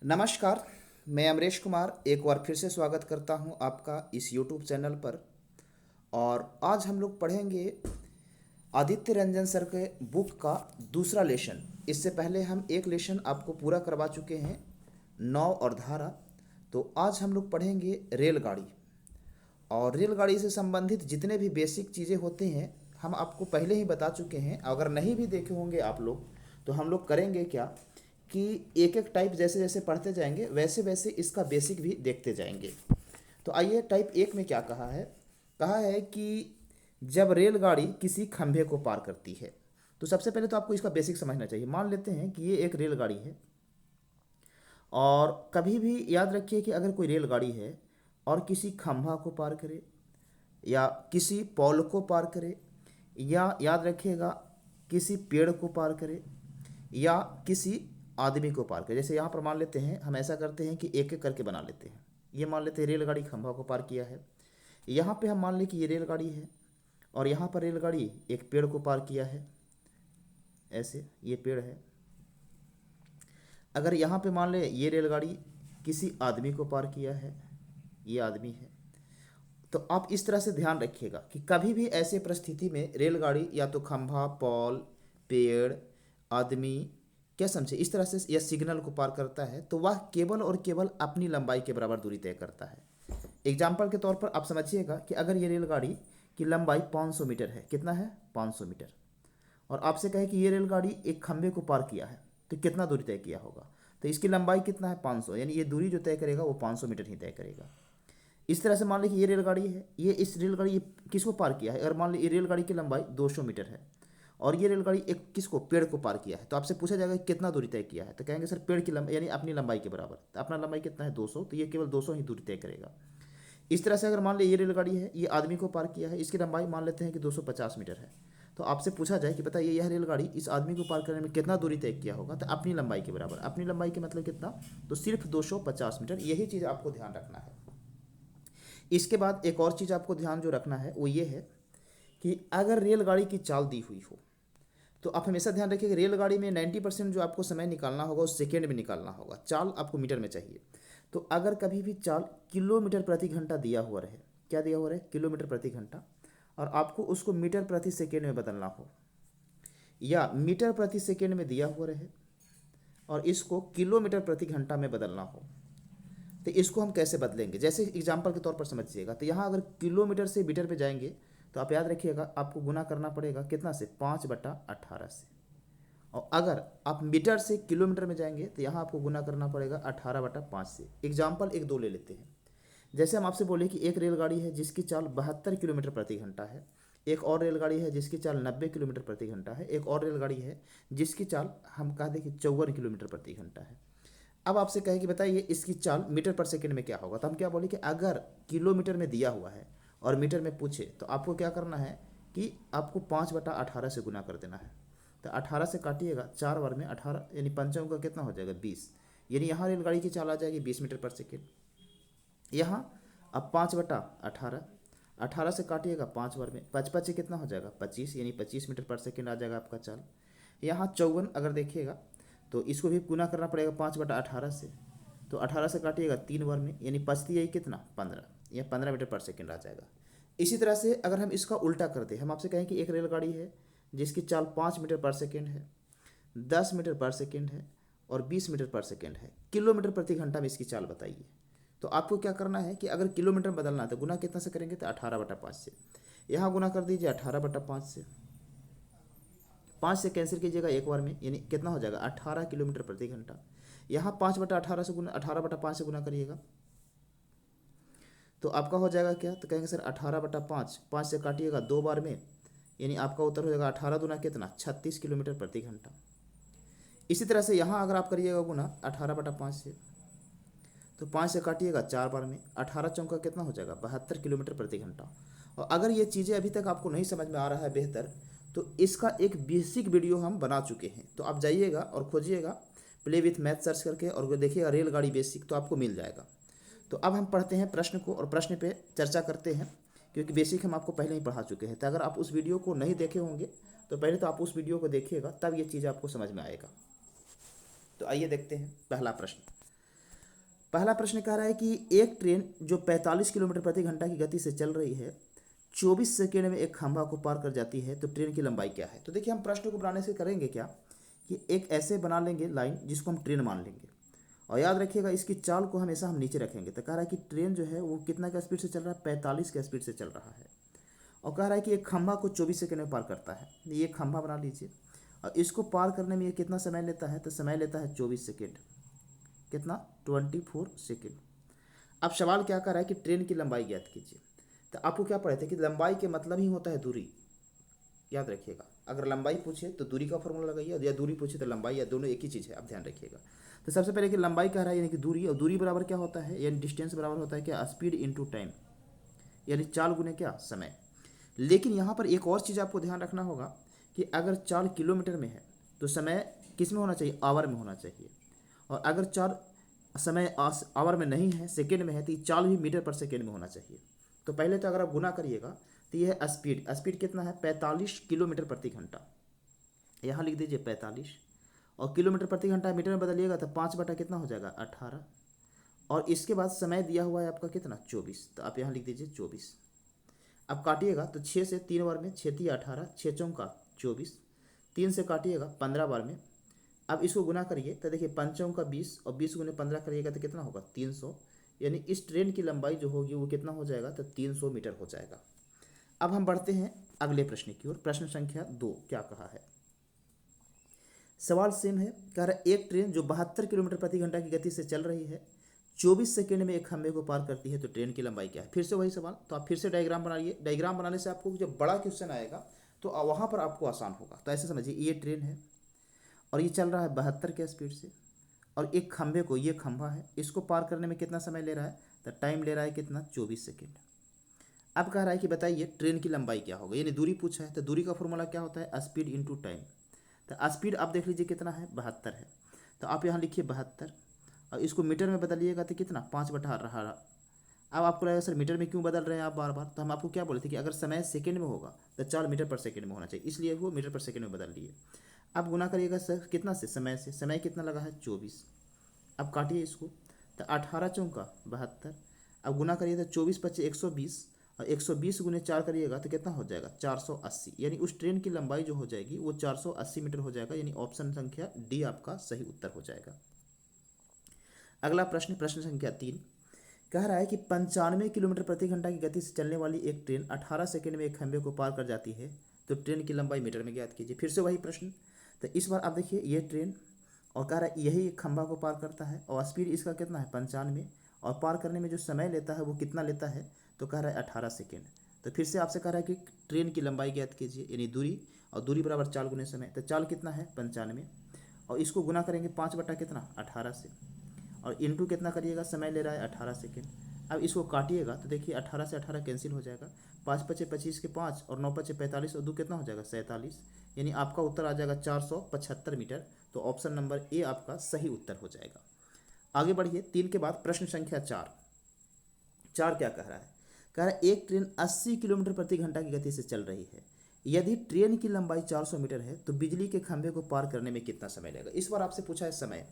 नमस्कार। मैं अमरेश कुमार एक बार फिर से स्वागत करता हूं आपका इस YouTube चैनल पर। और आज हम लोग पढ़ेंगे आदित्य रंजन सर के बुक का दूसरा लेसन। इससे पहले हम एक लेसन आपको पूरा करवा चुके हैं, नौ और धारा। तो आज हम लोग पढ़ेंगे रेलगाड़ी। और रेलगाड़ी से संबंधित जितने भी बेसिक चीज़ें होती हैं हम आपको पहले ही बता चुके हैं। अगर नहीं भी देखे होंगे आप लोग तो हम लोग करेंगे क्या कि एक एक टाइप जैसे जैसे पढ़ते जाएंगे वैसे वैसे इसका बेसिक भी देखते जाएंगे। तो आइए, टाइप एक में क्या कहा है कि जब रेलगाड़ी किसी खंभे को पार करती है। तो सबसे पहले तो आपको इसका बेसिक समझना चाहिए। मान लेते हैं कि ये एक रेलगाड़ी है, और कभी भी याद रखिए कि अगर कोई रेलगाड़ी है और किसी खंभा को पार करे या किसी पोल को पार करे, या याद रखिएगा किसी पेड़ को पार करे या किसी आदमी को पार करे। जैसे यहाँ पर मान लेते हैं, हम ऐसा करते हैं कि एक एक करके बना लेते हैं। ये मान लेते हैं रेलगाड़ी खंभा को पार किया है। यहाँ पे हम मान लें कि ये रेलगाड़ी है, और यहाँ पर रेलगाड़ी एक पेड़ को पार किया है। ऐसे ये पेड़ है। अगर यहाँ पे मान ले ये रेलगाड़ी किसी आदमी को पार किया है, ये आदमी है। तो आप इस तरह से ध्यान रखिएगा कि कभी भी ऐसे परिस्थिति में रेलगाड़ी या तो खंभा, पोल, पेड़, आदमी, क्या समझे, इस तरह से या सिग्नल को पार करता है तो वह केवल और केवल अपनी लंबाई के बराबर दूरी तय करता है। एग्जाम्पल के तौर पर आप समझिएगा कि अगर ये रेलगाड़ी की लंबाई 500 मीटर है, कितना है 500 मीटर, और आपसे कहे कि ये रेलगाड़ी एक खंभे को पार किया है तो कितना दूरी तय किया होगा। तो इसकी लंबाई कितना है 500, यानी ये दूरी जो तय करेगा वो 500 मीटर ही तय करेगा। इस तरह से मान लीजिए ये रेलगाड़ी है, ये इस रेलगाड़ी ये किसको पार किया है। अगर मान लीजिए ये रेलगाड़ी की लंबाई 200 मीटर है और ये रेलगाड़ी एक किसको, पेड़ को पार किया है, तो आपसे पूछा जाएगा कि कितना दूरी तय किया है। तो कहेंगे सर पेड़ की लंबाई यानी अपनी लंबाई के बराबर। तो अपना लंबाई कितना है 200, तो ये केवल 200 ही दूरी तय करेगा। इस तरह से अगर मान लीजिए ये रेलगाड़ी है, ये आदमी को पार किया है, इसकी लंबाई मान लेते हैं कि 250 मीटर है। तो आपसे पूछा जाए कि बताइए यह रेलगाड़ी इस आदमी को पार करने में कितना दूरी तय किया होगा। तो अपनी लंबाई के बराबर। अपनी लंबाई के मतलब कितना, तो सिर्फ 250 मीटर। यही चीज़ आपको ध्यान रखना है। इसके बाद एक और चीज़ आपको ध्यान जो रखना है वो ये है कि अगर रेलगाड़ी की चाल दी हुई हो तो आप हमेशा ध्यान रखिए कि रेलगाड़ी में 90% जो आपको समय निकालना होगा उस सेकेंड में निकालना होगा। चाल आपको मीटर में चाहिए। तो अगर कभी भी चाल किलोमीटर प्रति घंटा दिया हुआ रहे, क्या दिया हुआ रहे, किलोमीटर प्रति घंटा, और आपको उसको मीटर प्रति सेकेंड में बदलना हो, या मीटर प्रति सेकेंड में दिया हुआ रहे और इसको किलोमीटर प्रति घंटा में बदलना हो, तो इसको हम कैसे बदलेंगे। जैसे एग्जाम्पल के तौर पर समझिएगा, तो यहाँ अगर किलोमीटर से मीटर पे जाएंगे तो आप याद रखिएगा आपको गुना करना पड़ेगा कितना से, 5/18 से। और अगर आप मीटर से किलोमीटर में जाएंगे तो यहाँ आपको गुना करना पड़ेगा 18/5 से। एग्जाम्पल एक दो ले लेते हैं। जैसे हम आपसे बोले कि एक रेलगाड़ी है जिसकी चाल 72 किलोमीटर प्रति घंटा है, एक और रेलगाड़ी है जिसकी चाल 90 किलोमीटर प्रति घंटा है, एक और रेलगाड़ी है जिसकी चाल हम कह दें कि 54 किलोमीटर प्रति घंटा है। अब आपसे कहे कि बताइए इसकी चाल मीटर पर सेकंड में क्या होगा। तो हम क्या बोले कि अगर किलोमीटर में दिया हुआ है और मीटर में पूछे तो आपको क्या करना है कि आपको 5/18 से गुना कर देना है। तो 18 से काटिएगा 4 बार में 18, यानी पंचों का कितना हो जाएगा 20, यानी यहाँ रेलगाड़ी की चाल आ जाएगी 20 मीटर पर सेकेंड। यहाँ अब 5/18, 18 से काटिएगा 5 बार में, 5×5 कितना हो जाएगा 25, यानी 25 मीटर पर सेकेंड आ जाएगा आपका चाल। यहाँ 54 अगर देखिएगा तो इसको भी गुना करना पड़ेगा 5/18 से। तो 18 से काटिएगा 3 बार में, यानी बचती यही कितना 15, यह 15 मीटर पर सेकेंड आ जाएगा। इसी तरह से अगर हम इसका उल्टा कर दें, हम आपसे कहें कि एक रेलगाड़ी है जिसकी चाल 5 मीटर पर सेकेंड है, 10 मीटर पर सेकेंड है और 20 मीटर पर सेकेंड है। किलोमीटर प्रति घंटा में इसकी चाल बताइए। तो आपको क्या करना है कि अगर किलोमीटर बदलना है तो गुना कितना से करेंगे, तो 18/5 से। यहाँ गुना कर दीजिए 18/5 से, 5 से कैंसिल कीजिएगा एक बार में, यानी कितना हो जाएगा 18 किलोमीटर प्रति घंटा। यहाँ 5/18 से गुना, 18/5 से गुना करिएगा तो आपका हो जाएगा क्या, तो कहेंगे सर 18/5, 5 से काटिएगा 2 बार में, यानी आपका उत्तर हो जाएगा 18 दूना कितना 36 किलोमीटर प्रति घंटा। इसी तरह से यहाँ अगर आप करिएगा गुना 18/5 से, तो 5 से काटिएगा 4 बार में, 18 चौका कितना हो जाएगा 72 किलोमीटर प्रति घंटा। और अगर ये चीज़ें अभी तक आपको नहीं समझ में आ रहा है बेहतर, तो इसका एक बेसिक वीडियो हम बना चुके हैं। तो आप जाइएगा और खोजिएगा प्ले विथ मैथ सर्च करके और देखिएगा रेलगाड़ी बेसिक, तो आपको मिल जाएगा। तो अब हम पढ़ते हैं प्रश्न को और प्रश्न पे चर्चा करते हैं, क्योंकि बेसिक हम आपको पहले ही पढ़ा चुके हैं। तो अगर आप उस वीडियो को नहीं देखे होंगे तो पहले तो आप उस वीडियो को देखिएगा, तब ये चीज़ आपको समझ में आएगा। तो आइए देखते हैं पहला प्रश्न। पहला प्रश्न कह रहा है कि एक ट्रेन जो 45 किलोमीटर प्रति घंटा की गति से चल रही है 24 सेकेंड में एक खंभा को पार कर जाती है, तो ट्रेन की लंबाई क्या है। तो देखिए हम प्रश्न को बनाने से करेंगे क्या कि एक ऐसे बना लेंगे लाइन जिसको हम ट्रेन मान लेंगे, और याद रखिएगा इसकी चाल को हमेशा हम नीचे रखेंगे। तो कह रहा है कि ट्रेन जो है वो कितना का स्पीड से चल रहा है, 45 के स्पीड से चल रहा है, और कह रहा है कि एक खंभा को 24 सेकेंड में पार करता है। ये खंभा बना लीजिए, और इसको पार करने में ये कितना समय लेता है, तो समय लेता है 24 सेकेंड। कितना, 24 सेकेंड। अब सवाल क्या कर रहा है कि ट्रेन की लंबाई ज्ञात कीजिए। तो आपको क्या पढ़े थे कि लंबाई के मतलब ही होता है दूरी, याद रखिएगा। अगर लंबाई पूछे तो दूरी का फॉर्मूला लगाइए, या दूरी पूछे तो लंबाई, या दोनों एक ही चीज़ है, आप ध्यान रखिएगा। तो सबसे पहले कि लंबाई कह रहा है यानी कि दूरी, और दूरी बराबर क्या होता है, यानी डिस्टेंस बराबर होता है क्या, स्पीड इनटू टाइम, यानी चाल गुने क्या, समय। लेकिन यहाँ पर एक और चीज़ आपको ध्यान रखना होगा कि अगर चाल किलोमीटर में है तो समय किस में होना चाहिए, आवर में होना चाहिए, और अगर चाल समय आवर में नहीं है, सेकेंड में है, तो ये चाल भी मीटर पर सेकेंड में होना चाहिए। तो पहले तो अगर आप गुना करिएगा तो यह है स्पीड, स्पीड कितना है, 45 किलोमीटर प्रति घंटा। यहाँ लिख दीजिए 45, और किलोमीटर प्रति घंटा मीटर में बदलिएगा तो 5 बटा कितना हो जाएगा, 18, और इसके बाद समय दिया हुआ है आपका कितना, 24, तो आप यहाँ लिख दीजिए 24। अब काटिएगा तो 6 से 3 बार में, 6 3 18, 6 चौका 24, 3 से काटिएगा 15 बार में। अब इसको गुना करिए तो देखिए 5 चौका 20, और 20 गुने 15 करिएगा तो कितना होगा, 300। यानी इस ट्रेन की लंबाई जो होगी वो कितना हो जाएगा, तो 300 मीटर हो जाएगा। अब हम बढ़ते हैं अगले प्रश्न की ओर। प्रश्न संख्या 2 क्या कहा है, सवाल सेम है। कह रहा है एक ट्रेन जो 72 किलोमीटर प्रति घंटा की गति से चल रही है 24 सेकेंड में एक खंभे को पार करती है, तो ट्रेन की लंबाई क्या है। फिर से वही सवाल, तो आप फिर से डायग्राम बनाइए। डायग्राम बनाने से आपको जब बड़ा क्वेश्चन आएगा तो वहाँ पर आपको आसान होगा। तो ऐसे समझिए ये ट्रेन है और ये चल रहा है 72 के स्पीड से, और एक खंभे को, ये खंभा है, इसको पार करने में कितना समय ले रहा है, तो टाइम ले रहा है कितना, 24 सेकेंड। अब कह रहा है कि बताइए ट्रेन की लंबाई क्या होगा, यानी दूरी पूछा है। तो दूरी का फॉर्मूला क्या होता है, स्पीड इंटू टाइम। तो स्पीड आप देख लीजिए कितना है, 72 है, तो आप यहाँ लिखिए 72, और इसको मीटर में बदलिएगा तो कितना, 5 बटा रहा। अब आपको लगेगा सर मीटर में क्यों बदल रहे हैं आप बार बार, तो हम आपको क्या बोले थे कि अगर समय सेकंड में होगा तो 4 मीटर पर सेकंड में होना चाहिए, इसलिए वो मीटर पर सेकंड में बदल लिए। अब गुना करिएगा सर कितना से, समय से, समय कितना लगा है 24। अब काटिए इसको तो 18 चौका 72, अब गुना करिए तो 24 पच्चीस 120, और 120 गुने 4 करिएगा तो कितना हो जाएगा, 480। यानी उस ट्रेन की लंबाई जो हो जाएगी वो 480 मीटर हो जाएगा, यानी ऑप्शन संख्या डी आपका सही उत्तर हो जाएगा। अगला प्रश्न, प्रश्न संख्या 3 कह रहा है कि 95 किलोमीटर प्रति घंटा की गति से चलने वाली एक ट्रेन 18 सेकंड में एक खंभे को पार कर जाती है, तो ट्रेन की लंबाई मीटर में ज्ञात कीजिए। फिर से वही प्रश्न, तो इस बार आप देखिए ये ट्रेन, और कह रहा है यही एक खंभा को पार करता है, और स्पीड इसका कितना है 95, और पार करने में जो समय लेता है वो कितना लेता है, तो कह रहा है 18 सेकेंड। तो फिर से आपसे कह रहा है कि ट्रेन की लंबाई ज्ञात कीजिए, यानी दूरी, और दूरी बराबर चाल गुने समय। तो चाल कितना है 95, और इसको गुना करेंगे 5 बटा कितना 18 से, और इंटू कितना करिएगा, समय ले रहा है 18 सेकेंड। अब इसको काटिएगा तो देखिए 18 से 18 कैंसिल हो जाएगा, 5 पचे 25 के 5, और 9 पचे 45, और 2 कितना हो जाएगा 47, यानी आपका उत्तर आ जाएगा 475 मीटर। तो ऑप्शन नंबर ए आपका सही उत्तर हो जाएगा। आगे बढ़िए 3 के बाद प्रश्न संख्या 4। 4 क्या कह रहा है, कह रहा है एक ट्रेन 80 किलोमीटर प्रति घंटा की गति से चल रही है, यदि ट्रेन की लंबाई 400 मीटर है तो बिजली के खंभे को पार करने में कितना समय लगेगा। इस बार आपसे पूछा है समय,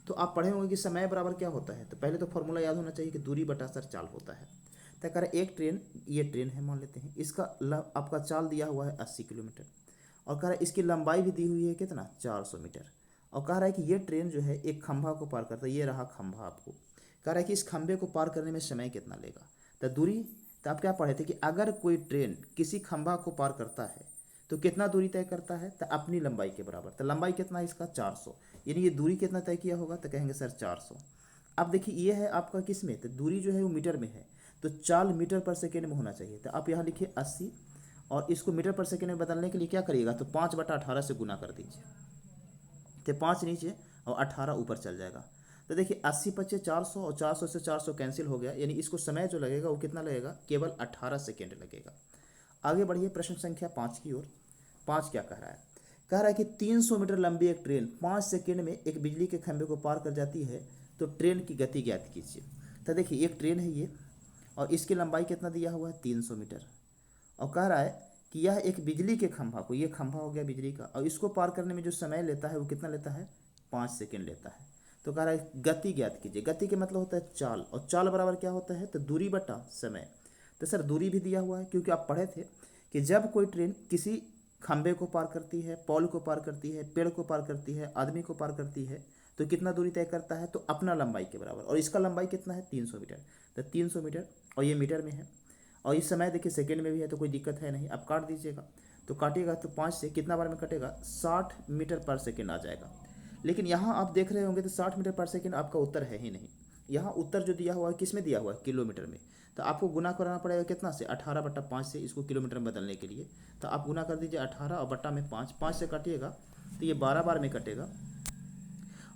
तो आप पढ़े होंगे कि समय बराबर क्या होता है। तो पहले तो फॉर्मूला याद होना चाहिए कि दूरी बटा सर चाल होता है। तो कह रहा है एक ट्रेन, ये ट्रेन है मान लेते हैं, इसका आपका चाल दिया हुआ है 80 किलोमीटर, और कह रहा है इसकी लंबाई भी दी हुई है कितना 400 मीटर, और कह रहा है कि ये ट्रेन जो है एक खंभा को पार करता है, ये रहा खंभा आपको, कह रहा है कि इस खंभे को पार करने में समय कितना लेगा। तो दूरी, तो आप क्या पढ़े थे कि अगर कोई ट्रेन किसी खंभा को पार करता है तो कितना दूरी तय करता है, तो अपनी लंबाई के बराबर। तो लंबाई कितना है इसका 400, यानी ये दूरी कितना तय किया होगा, तो कहेंगे सर 400। अब देखिए ये है आपका किस में, तो दूरी जो है वो मीटर में है, तो चाल मीटर पर सेकेंड में होना चाहिए। तो आप यहाँ लिखिए 80, और इसको मीटर पर सेकेंड में बदलने के लिए क्या करिएगा, तो 5 बटा 18 से गुना कर दीजिए, तो 5 नीचे और 18 ऊपर चल जाएगा। तो देखिए 80 पच्चे 400, और 400 से 400 कैंसिल हो गया, यानी इसको समय जो लगेगा वो कितना लगेगा, केवल 18 सेकेंड लगेगा। आगे बढ़िए प्रश्न संख्या 5 की ओर। 5 क्या कह रहा है, कह रहा है कि 300 मीटर लंबी एक ट्रेन 5 सेकेंड में एक बिजली के खंभे को पार कर जाती है, तो ट्रेन की गति ज्ञात कीजिए। तो देखिए एक ट्रेन है ये, और इसकी लंबाई कितना दिया हुआ है 300 मीटर, और कह रहा है कि यह एक बिजली के खंभा को, ये खंभा हो गया बिजली का, और इसको पार करने में जो समय लेता है वो कितना लेता है 5 सेकेंड लेता है। तो कह रहा है गति ज्ञात कीजिए। गति के मतलब होता है चाल, और चाल बराबर क्या होता है, तो दूरी बटा समय। तो सर दूरी भी दिया हुआ है, क्योंकि आप पढ़े थे कि जब कोई ट्रेन किसी खंबे को पार करती है, पोल को पार करती है, पेड़ को पार करती है, आदमी को पार करती है, तो कितना दूरी तय करता है, तो अपना लंबाई के बराबर। और इसका लंबाई कितना है, 300 मीटर। तो 300 मीटर, और ये मीटर में है, और इस समय देखिए सेकेंड में भी है, तो कोई दिक्कत है नहीं। अब काट दीजिएगा, तो काटिएगा तो 5 से कितना बार में कटेगा, 60 मीटर पर सेकेंड आ जाएगा। लेकिन यहाँ आप देख रहे होंगे तो 60 मीटर पर सेकेंड आपका उत्तर है ही नहीं। यहाँ उत्तर जो दिया हुआ है किस में दिया हुआ है, किलोमीटर में। तो आपको गुना कराना पड़ेगा कितना से, 18/5 से, इसको किलोमीटर में बदलने के लिए। तो आप गुना कर दीजिए 18 और बट्टा में 5, 5 से काटिएगा तो ये 12 बार में कटेगा,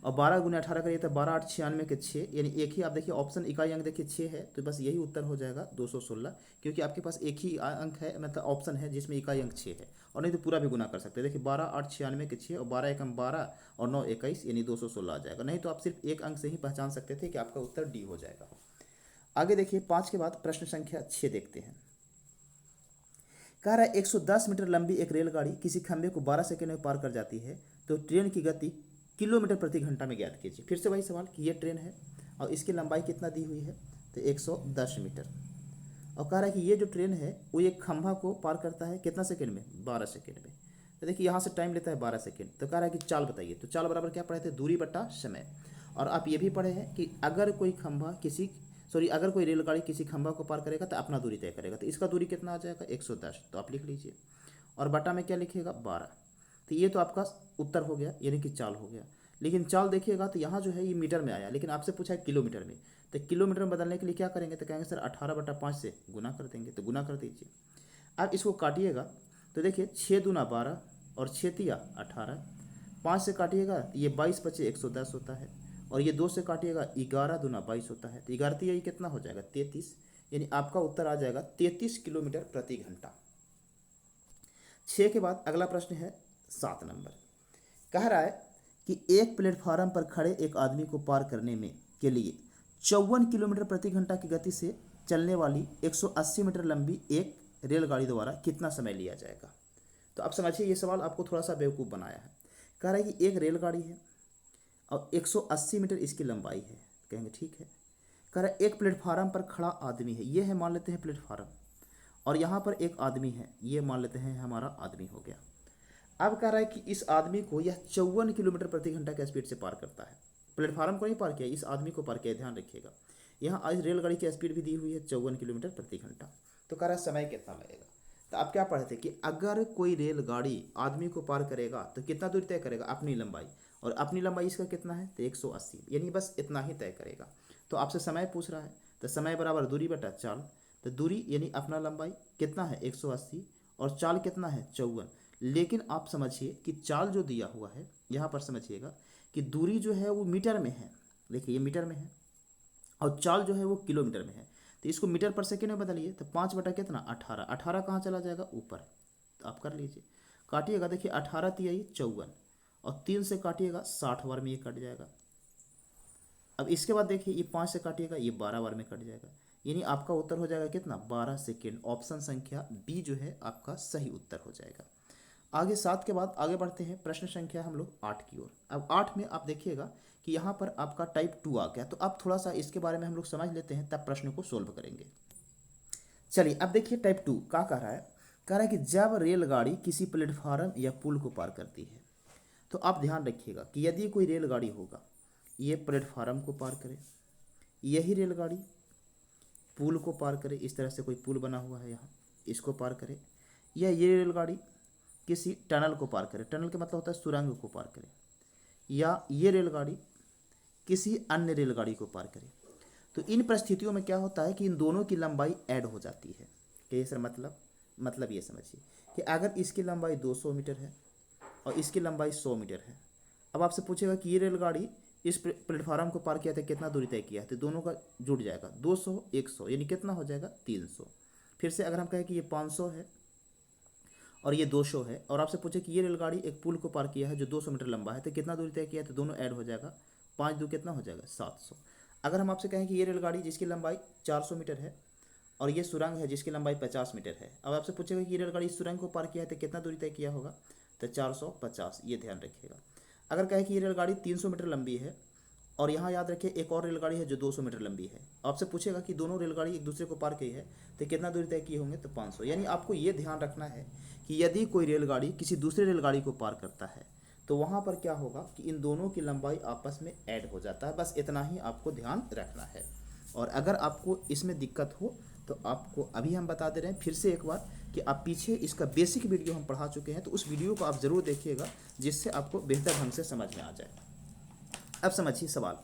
और 12 गुना 18 करिए तो 12 8 96 के 6, यानी एक ही आप देखिए ऑप्शन इकाई अंक देखिए 6 है, तो बस यही उत्तर हो जाएगा 216, क्योंकि आपके पास एक ही अंक है, मतलब ऑप्शन है जिसमें इकाई अंक 6 है। और नहीं तो पूरा भी गुना कर सकते हैं। देखिए 12 8 96 के 6, और 12 एकम 12 और 9 21, यानी 216 आ जाएगा। नहीं तो आप सिर्फ एक अंक से ही पहचान सकते थे कि आपका उत्तर डी हो जाएगा। आगे देखिए 5 के बाद प्रश्न संख्या 6 देखते हैं। कह रहा है 110 मीटर लंबी एक रेलगाड़ी किसी खंभे को 12 सेकंड में पार कर जाती है, तो ट्रेन की गति किलोमीटर प्रति घंटा में ज्ञात कीजिए। फिर से वही सवाल कि ये ट्रेन है और इसकी लंबाई कितना दी हुई है, तो 110 मीटर। और कह रहा है कि ये जो ट्रेन है वो एक खंभा को पार करता है कितना सेकंड में, 12 सेकंड में। तो देखिए यहाँ से टाइम लेता है 12 सेकंड। तो कह रहा है कि चाल बताइए। तो चाल बराबर क्या पढ़े थे, दूरी बटा समय। और आप ये भी पढ़े हैं कि अगर कोई रेलगाड़ी किसी खंभा को पार करेगा तो अपना दूरी तय करेगा। तो इसका दूरी कितना आ जाएगा, 110। तो आप लिख लीजिए, और बटा में क्या लिखिएगा, 12। तो ये तो आपका उत्तर हो गया, यानी कि चाल हो गया। लेकिन चाल देखिएगा तो यहाँ जो है ये मीटर में आया, लेकिन आपसे पूछा है किलोमीटर में। तो किलोमीटर में बदलने के लिए क्या करेंगे, तो कहेंगे सर 18/5 से गुना कर देंगे। तो गुना कर दीजिए। अब इसको काटिएगा तो देखिए 6 दूना 12 और 6 तिया 18, 5 से काटिएगा तो ये 22 बचे 110 होता है, और ये 2 से काटिएगा 11 दूना 22 होता है। तो 11 तिया ये कितना हो जाएगा, 33, यानी आपका उत्तर आ जाएगा 33 किलोमीटर प्रति घंटा। 6 के बाद अगला प्रश्न है 7 नंबर। कह रहा है कि एक प्लेटफार्म पर खड़े एक आदमी को पार करने में के लिए 54 किलोमीटर प्रति घंटा की गति से चलने वाली 180 मीटर लंबी एक रेलगाड़ी द्वारा कितना समय लिया जाएगा। तो आप समझिए ये सवाल आपको थोड़ा सा बेवकूफ़ बनाया है। कह रहा है कि एक रेलगाड़ी है और 180 मीटर इसकी लंबाई है। कहेंगे ठीक है। कह रहा है एक प्लेटफार्म पर खड़ा आदमी है, ये है मान लेते हैं प्लेटफार्म, और यहाँ पर एक आदमी है, ये मान लेते हैं हमारा आदमी हो गया। अब कह रहा है कि इस आदमी को यह 54 किलोमीटर प्रति घंटा के स्पीड से पार करता है। प्लेटफार्म को नहीं पार किया, इस आदमी को पार किया, ध्यान रखिएगा। यहाँ आज रेलगाड़ी की स्पीड भी दी हुई है 54 किलोमीटर प्रति घंटा। तो कह रहा है समय कितना लगेगा। तो आप क्या पढ़े थे कि अगर कोई रेलगाड़ी आदमी को पार करेगा तो कितना दूरी तय करेगा, अपनी लंबाई, और अपनी लंबाई इसका कितना है, तो 180, यानी बस इतना ही तय करेगा। तो आपसे समय पूछ रहा है, तो समय बराबर दूरी बटा चाल। तो दूरी यानी अपना लंबाई कितना है 180, और चाल कितना है 54। लेकिन आप समझिए कि चाल जो दिया हुआ है यहाँ पर समझिएगा कि दूरी जो है वो मीटर में है। देखिए ये मीटर में है, और चाल जो है वो किलोमीटर में है। तो इसको मीटर पर सेकेंड में बदलिए, तो 5 बटा कितना 18, 18 कहाँ चला जाएगा, ऊपर। तो आप कर लीजिए, काटिएगा। देखिए 18 तिहाई 54, और 3 से काटिएगा 60 बार में ये कट जाएगा। अब इसके बाद देखिए ये 5 से काटिएगा, ये 12 बार में कट जाएगा, यानी आपका उत्तर हो जाएगा कितना, 12 सेकेंड। ऑप्शन संख्या बी जो है आपका सही उत्तर हो जाएगा। आगे 7 के बाद आगे बढ़ते हैं प्रश्न संख्या हम लोग 8 की ओर। अब 8 में आप देखिएगा कि यहाँ पर आपका टाइप 2 आ गया। तो अब थोड़ा सा इसके बारे में हम लोग समझ लेते हैं, तब प्रश्न को सोल्व करेंगे। चलिए अब देखिए टाइप 2 क्या कह रहा है। कह रहा है कि जब रेलगाड़ी किसी प्लेटफार्म या पुल को पार करती है, तो आप ध्यान रखिएगा कि यदि कोई रेलगाड़ी होगा, ये प्लेटफार्म को पार करे, यही रेलगाड़ी पुल को पार करे, इस तरह से कोई पुल बना हुआ है यहाँ, इसको पार करे, या ये रेलगाड़ी किसी टनल को पार करे, टनल का मतलब होता है सुरंग को पार करे, या ये रेलगाड़ी किसी अन्य रेलगाड़ी को पार करे। तो इन परिस्थितियों में क्या होता है कि इन दोनों की लंबाई ऐड हो जाती है। कि सर मतलब ये समझिए कि अगर इसकी लंबाई 200 मीटर है और इसकी लंबाई 100 मीटर है। अब आपसे पूछेगा कि ये रेलगाड़ी इस प्लेटफार्म को पार किया था, कितना दूरी तय किया है, तो दोनों का जुड़ जाएगा 200 100, यानी कितना हो जाएगा 300। फिर से अगर हम कहें कि ये 500 है और ये 200 है, और आपसे पूछे कि ये रेलगाड़ी एक पुल को पार किया है जो 200 मीटर लंबा है, तो कितना दूरी तय किया है, तो दोनों ऐड हो जाएगा, 5 दो कितना हो जाएगा 700। अगर हम आपसे कहें कि ये रेलगाड़ी जिसकी लंबाई 400 मीटर है और ये सुरंग है जिसकी लंबाई 50 मीटर है, अब आपसे पूछेगा कि ये रेलगाड़ी इस सुरंग को पार किया है तो कितना दूरी तय किया होगा, तो 450, ये ध्यान रखिएगा। अगर कहें कि ये रेलगाड़ी 300 मीटर लंबी है और यहाँ याद रखिए एक और रेलगाड़ी है जो 200 मीटर लंबी है। आपसे पूछेगा कि दोनों रेलगाड़ी एक दूसरे को पार की है तो कितना दूरी तय किए होंगे, तो 500। यानी आपको ये ध्यान रखना है कि यदि कोई रेलगाड़ी किसी दूसरे रेलगाड़ी को पार करता है तो वहाँ पर क्या होगा कि इन दोनों की लंबाई आपस में ऐड हो जाता है। बस इतना ही आपको ध्यान रखना है। और अगर आपको इसमें दिक्कत हो तो आपको अभी हम बता दे रहे हैं फिर से एक बार कि आप पीछे इसका बेसिक वीडियो हम पढ़ा चुके हैं, तो उस वीडियो को आप ज़रूर देखिएगा जिससे आपको बेहतर ढंग से समझ में आ जाए। अब समझिए सवाल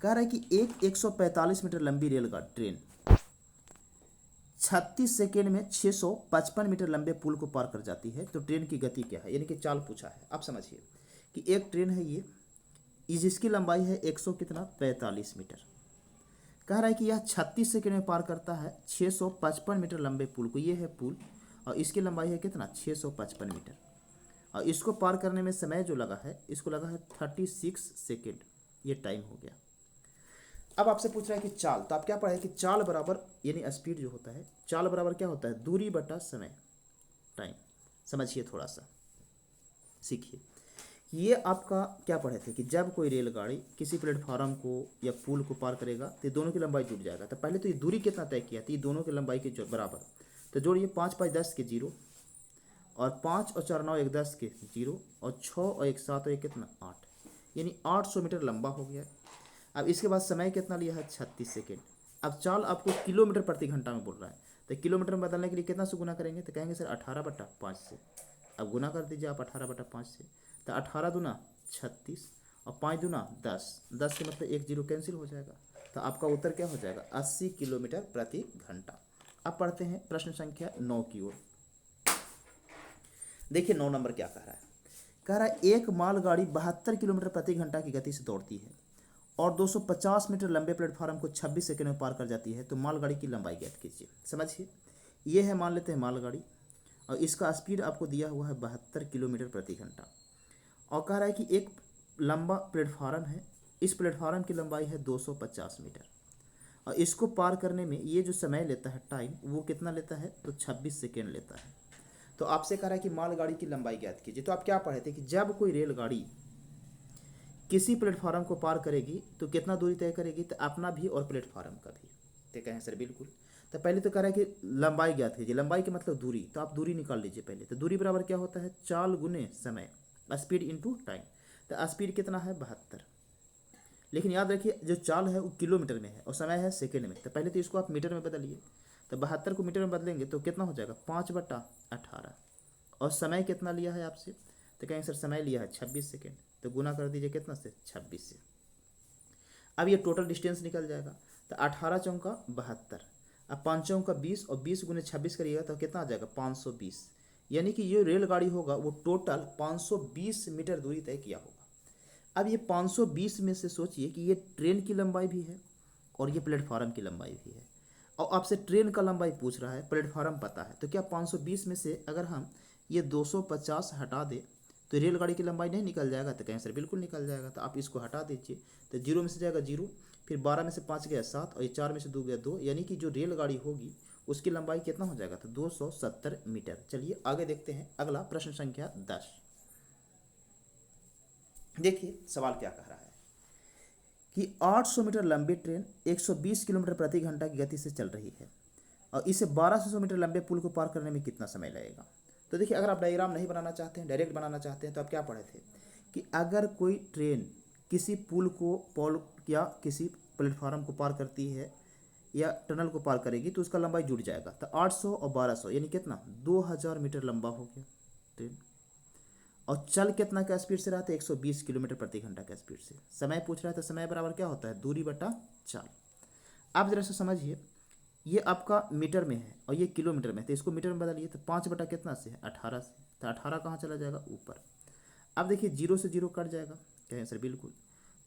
कह रहा है कि एक 145 मीटर लंबी रेलगाड़ी ट्रेन 36 सेकेंड में 655 मीटर लंबे पुल को पार कर जाती है, तो ट्रेन की गति क्या है, यानी कि चाल पूछा है। आप समझिए कि एक ट्रेन है ये, जिसकी लंबाई है 100 कितना 45 मीटर। कह रहा है कि यह 36 सेकेंड में पार करता है 655 मीटर लंबे पुल को। ये है पुल और इसकी लंबाई है कितना 655 मीटर। और इसको पार करने में समय जो लगा है, इसको लगा है 36 सेकेंड। ये टाइम हो गया। अब आपसे पूछ रहा है कि चाल, तो आप क्या पढ़े कि चाल बराबर यानी स्पीड जो होता है, चाल बराबर क्या होता है, दूरी बटा समय, टाइम। समझिए थोड़ा सा सीखिए। ये आपका क्या पढ़े थे कि जब कोई रेलगाड़ी किसी प्लेटफार्म को या पुल को पार करेगा तो दोनों की लंबाई जुड़ जाएगा। तो पहले तो ये दूरी कितना तय किया, तो ये दोनों की लंबाई के बराबर। तो जोड़िए 5 5 10 के 0 और 5 और 4 9 1 10 के 0 और 6 और 1 7 और 1 कितना 8, यानी 800 मीटर लंबा हो गया। अब इसके बाद समय कितना लिया है 36 सेकेंड। अब चाल आपको किलोमीटर प्रति घंटा में बोल रहा है, तो किलोमीटर में बदलने के लिए कितना से गुना करेंगे, तो कहेंगे सर 18/5 से। अब गुना कर दीजिए आप 18/5 से, तो 18 दूना 36 और 5 दूना 10, 10 के मतलब 1 0 कैंसिल हो जाएगा। तो आपका उत्तर क्या हो जाएगा 80 किलोमीटर प्रति घंटा। अब पढ़ते हैं प्रश्न संख्या 9 की ओर। देखिए 9 नंबर क्या कह रहा है। कह रहा है एक मालगाड़ी 72 किलोमीटर प्रति घंटा की गति से दौड़ती है और 250 मीटर लंबे प्लेटफार्म को 26 सेकंड में पार कर जाती है, तो मालगाड़ी की लंबाई ज्ञात कीजिए। समझिए ये है, मान लेते हैं मालगाड़ी और इसका स्पीड आपको दिया हुआ है 72 किलोमीटर प्रति घंटा। और कह रहा है कि एक लंबा प्लेटफार्म है, इस प्लेटफार्म की लंबाई है 250 मीटर और इसको पार करने में ये जो समय लेता है टाइम, वो कितना लेता है, तो 26 सेकेंड लेता है। तो आपसे कह रहा है कि मालगाड़ी की लंबाई ज्ञात कीजिए। तो आप क्या पढ़े थे कि जब कोई रेलगाड़ी किसी प्लेटफार्म को पार करेगी तो कितना दूरी तय करेगी, तो अपना भी और प्लेटफार्म का भी। तो कहें सर बिल्कुल। तो पहले तो कह रहा है कि लंबाई ज्ञात कीजिए। लंबाई के मतलब दूरी, तो आप दूरी निकाल लीजिए पहले। तो दूरी बराबर क्या होता है, चाल गुने समय, स्पीड इंटू टाइम। तो स्पीड कितना है 72, लेकिन याद रखिए जो चाल है वो किलोमीटर में है और समय है सेकेंड में। तो पहले तो इसको आप मीटर में बदलिए। तो 72 को मीटर में बदलेंगे तो कितना हो जाएगा 5/18 और समय कितना लिया है आपसे, तो कहेंगे सर समय लिया है 26 सेकेंड। तो गुना कर दीजिए कितना से 26 से। अब ये टोटल डिस्टेंस निकल जाएगा। तो 18 चौका 72, अब 5 चौका 20 और 20 गुने 26 करिएगा तो कितना आ जाएगा 520। यानी कि ये रेलगाड़ी होगा वो टोटल 520 मीटर दूरी तय किया होगा। अब ये 520 में से सोचिए कि ये ट्रेन की लंबाई भी है और ये प्लेटफार्म की लंबाई भी है, और आपसे ट्रेन का लंबाई पूछ रहा है, प्लेटफार्म पता है। तो क्या 520 में से अगर हम ये 250 हटा दें तो रेलगाड़ी की लंबाई नहीं निकल जाएगा, तो कहें सर बिल्कुल निकल जाएगा। तो आप इसको हटा दीजिए। तो 0 में से जाएगा 0, फिर 12 में से 5 गया 7 और ये 4 में से 2 गया 2, यानी कि जो रेलगाड़ी होगी उसकी लंबाई कितना हो जाएगा, तो 270 मीटर। चलिए आगे देखते हैं अगला प्रश्न संख्या 10। देखिए सवाल क्या कह रहा है कि 800 मीटर लंबी ट्रेन 120 किलोमीटर प्रति घंटा की गति से चल रही है और इसे 1200 मीटर लंबे पुल को पार करने में कितना समय लगेगा। तो देखिए अगर आप डायग्राम नहीं बनाना चाहते हैं, डायरेक्ट बनाना चाहते हैं, तो आप क्या पढ़े थे कि अगर कोई ट्रेन किसी पुल को पोल या किसी प्लेटफार्म को पार करती है या टनल को पार करेगी तो उसका लंबाई जुड़ जाएगा। तो 800 और 1200 यानी कितना 2000 मीटर लंबा हो गया ट्रेन। और चल कितना का स्पीड से रहा था 120 किलोमीटर प्रति घंटा का स्पीड से। समय पूछ रहा है तो समय बराबर क्या होता है दूरी बटा चाल। आप जरा से समझिए, ये आपका मीटर में है और ये किलोमीटर में है, तो इसको मीटर में बदलिए। तो 5 बटा कितना से है 18 से, तो 18 कहाँ चला जाएगा ऊपर। अब देखिए 0 से 0 कट जाएगा, कहें सर बिल्कुल।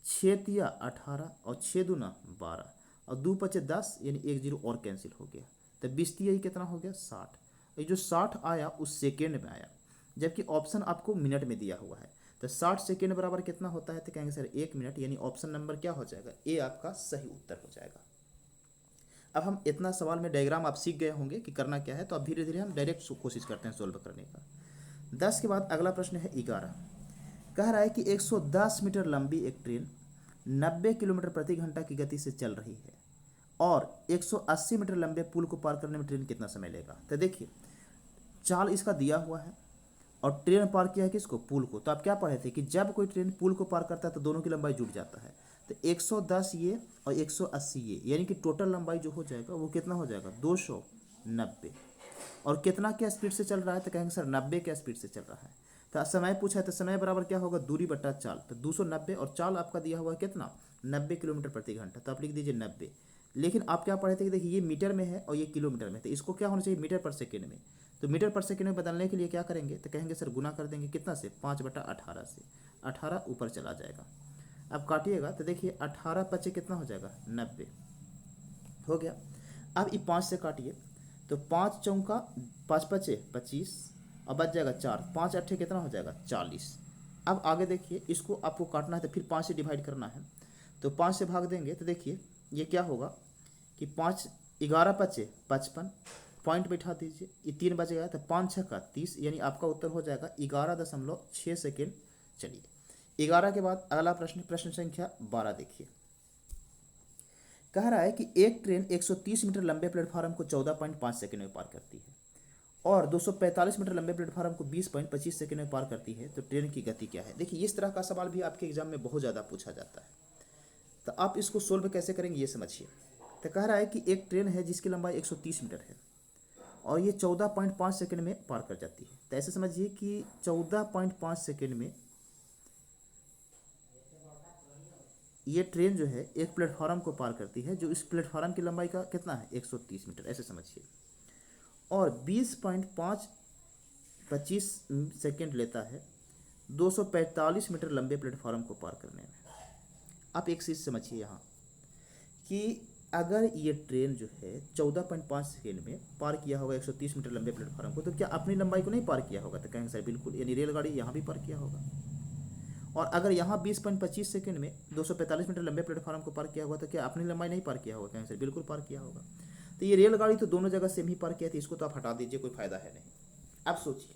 6 तिया 18 और 6 दूना 12 और 2 पचे 10, यानी 1 0 और कैंसिल हो गया। तो 20 तिया ही कितना हो गया 60, और जो 60 आया उस सेकेंड में आया, जबकि ऑप्शन आपको मिनट में दिया हुआ है। तो 60 सेकेंड बराबर कितना होता है, तो कहेंगे सर 1 मिनट, यानी ऑप्शन नंबर क्या हो जाएगा ए आपका सही उत्तर हो जाएगा। अब हम इतना सवाल में डायग्राम आप सीख गए होंगे कि करना क्या है, तो अब धीरे धीरे हम डायरेक्ट कोशिश करते हैं सोल्व करने का। 10 के बाद अगला प्रश्न है 11। कह रहा है कि 110 मीटर लंबी एक ट्रेन 90 किलोमीटर प्रति घंटा की गति से चल रही है और 180 मीटर लंबे पुल को पार करने में ट्रेन कितना समय लेगा। तो देखिए चाल इसका दिया हुआ है और ट्रेन पार किया है किसको, पुल को। तो आप क्या पढ़े थे कि जब कोई ट्रेन पुल को पार करता है तो दोनों की लंबाई जुड़ जाता है। तो 110 ये और 180 ये, यानी कि टोटल लंबाई जो हो जाएगा वो कितना हो जाएगा 290। और कितना क्या स्पीड से चल रहा है, तो कहेंगे सर 90 क्या स्पीड से चल रहा है। तो समय पूछा है तो समय बराबर क्या होगा, दूरी बटा चाल। तो 290 और चाल आपका दिया हुआ है कितना 90 किलोमीटर प्रति घंटा। तो आप लिख दीजिए 90। लेकिन आप क्या पढ़े थे कि देखिए ये मीटर में है और ये किलोमीटर में, तो इसको क्या होना चाहिए मीटर पर सेकेंड में। तो मीटर पर सेकेंड में बदलने के लिए क्या करेंगे, तो कहेंगे सर गुना कर देंगे कितना से 5/18 से, 18 ऊपर चला जाएगा। अब काटिएगा तो देखिए 18 पचे कितना हो जाएगा 90 हो गया। अब ये 5 से काटिए तो 5 चौका 5 पचे 25 और बच जाएगा 4, 5 अट्ठे कितना हो जाएगा 40। अब आगे देखिए इसको आपको काटना है तो फिर 5 से डिवाइड करना है। तो 5 से भाग देंगे तो देखिए ये क्या होगा कि 5 11 पचे 55, पॉइंट बैठा दीजिए, ये 3 बच गया तो 5 6 का 30, यानी आपका उत्तर हो जाएगा 11.6 सेकेंड। चलिए 11 के बाद अगला प्रश्न, प्रश्न संख्या 12 देखिए। कह रहा है कि एक ट्रेन 130 मीटर लंबे प्लेटफार्म को 14.5 सेकंड में पार करती है और 245 मीटर लंबे प्लेटफार्म को 20.25 सेकंड में पार करती है, तो ट्रेन की गति क्या है। देखिए इस तरह का सवाल भी आपके एग्जाम में बहुत ज़्यादा पूछा जाता है, तो आप इसको सोल्व कैसे करेंगे ये समझिए। तो कह रहा है कि एक ट्रेन है जिसकी लंबाई 130 मीटर है और ये 14.5 सेकंड में पार कर जाती है। तो ऐसे समझिए कि 14.5 सेकंड में ये ट्रेन जो है एक प्लेटफार्म को पार करती है, जो इस प्लेटफार्म की लंबाई का कितना है 130 मीटर, ऐसे समझिए। और 20.25 सेकंड लेता है 245 मीटर लंबे प्लेटफार्म को पार करने में। आप एक चीज़ समझिए यहाँ कि अगर ये ट्रेन जो है 14.5 सेकेंड में पार किया होगा 130 मीटर लंबे प्लेटफार्म को, तो क्या अपनी लंबाई को नहीं पार किया होगा। तो कहेंगे सर बिल्कुल, यानी रेलगाड़ी यहाँ भी पार किया होगा। और अगर यहाँ 20.25 सेकेंड में 245 मीटर लंबे प्लेटफार्म को पार किया होगा, तो क्या अपनी लंबाई नहीं पार किया होगा। कहेंगे सर बिल्कुल पार किया होगा। तो ये रेलगाड़ी तो दोनों जगह सेम ही पार किया थी, इसको तो आप हटा दीजिए, कोई फायदा है नहीं। अब सोचिए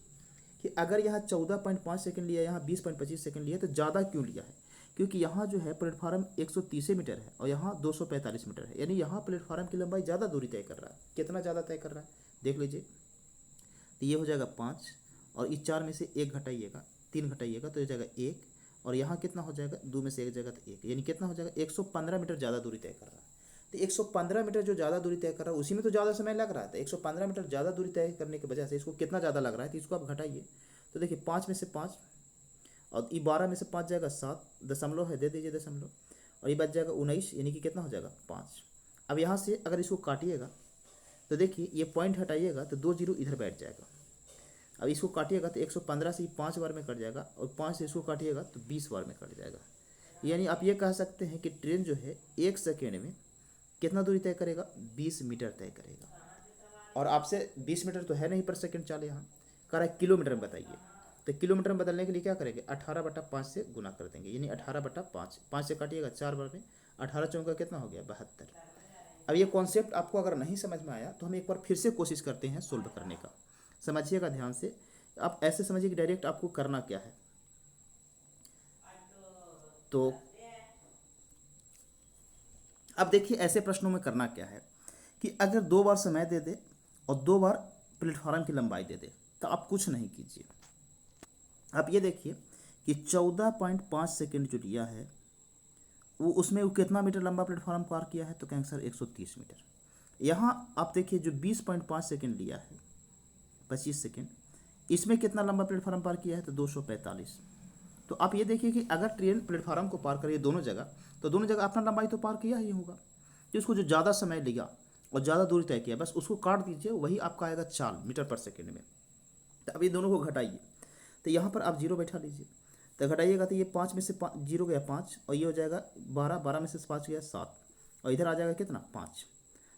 कि अगर यहाँ 14.5 सेकंड लिया, यहाँ 20.25 सेकंड लिया, तो ज़्यादा क्यों लिया है, क्योंकि यहाँ जो है प्लेटफार्म 130 मीटर है और यहाँ 245 मीटर है, यानी यहाँ प्लेटफार्म की लंबाई ज़्यादा दूरी तय कर रहा है। कितना ज़्यादा तय कर रहा है देख लीजिए। तो ये हो जाएगा 5 और इस 4 में से 1 घटाइएगा, 3 घटाइएगा तो हो जाएगा 1, और यहाँ कितना हो जाएगा 2 में से 1 जाएगा तो 1, यानी कितना हो जाएगा 115 मीटर ज़्यादा दूरी तय कर रहा है। तो 115 मीटर जो ज़्यादा दूरी तय कर रहा है उसी में तो ज़्यादा समय लग रहा है। तो 115 मीटर ज़्यादा दूरी तय करने की वजह से इसको कितना ज़्यादा लग रहा है, तो इसको आप घटाइए। तो देखिए 5 में से 5 और ये 12 में से 5 जाएगा 7, दशमलव है दे दीजिए दशमलव, और ये बच जाएगा 19, यानी कि कितना हो जाएगा 5। अब यहाँ से अगर इसको काटिएगा तो देखिए ये पॉइंट हटाइएगा तो 2 जीरो इधर बैठ जाएगा। अब इसको काटिएगा तो 115 से 5 बार में कट जाएगा और 5 से इसको काटिएगा तो 20 बार में कट जाएगा। यानी आप ये कह सकते हैं कि ट्रेन जो है 1 सेकेंड में कितना दूरी तय करेगा 20 मीटर तय करेगा। और आपसे 20 मीटर तो है नहीं पर सेकंड चाल, यहाँ कह रहा है किलोमीटर में बताइए। तो किलोमीटर में बदलने के लिए क्या करेंगे 18/5 से गुना कर देंगे, यानी 18/5, 5 से काटिएगा 4 बार में, 18 चौका कितना हो गया 72। अब ये कॉन्सेप्ट आपको अगर नहीं समझ में आया तो हम एक बार फिर से कोशिश करते हैं सोल्व करने का। समझिएगा ध्यान से, आप ऐसे समझिए कि डायरेक्ट आपको करना क्या है। तो अब देखिए ऐसे प्रश्नों में करना क्या है कि अगर 2 बार समय दे दे और 2 बार प्लेटफार्म की लंबाई दे दे तो आप कुछ नहीं कीजिए। आप ये देखिए कि 14.5 सेकेंड जो लिया है वो उसमें वो कितना मीटर लंबा प्लेटफार्म पार किया है, तो कहेंगे सर 130 मीटर। यहाँ आप देखिए जो 20.5 सेकेंड लिया है 25 सेकेंड, इसमें कितना लंबा प्लेटफार्म पार किया है तो 245। तो आप ये देखिए कि अगर ट्रेन प्लेटफार्म को पार करे दोनों जगह, तो दोनों जगह अपना लंबाई तो पार किया ही होगा। तो उसको जो ज़्यादा समय लिया और ज़्यादा दूरी तय किया, बस उसको काट दीजिए, वही आपका आएगा चाल मीटर पर सेकेंड में। तो अब ये दोनों को घटाइए, तो यहाँ पर आप 0 बैठा लीजिए। तो घटाइएगा तो ये 5 में से 0 गया 5 और ये हो जाएगा 12, 12 में से 5 गया 7 और इधर आ जाएगा कितना 5।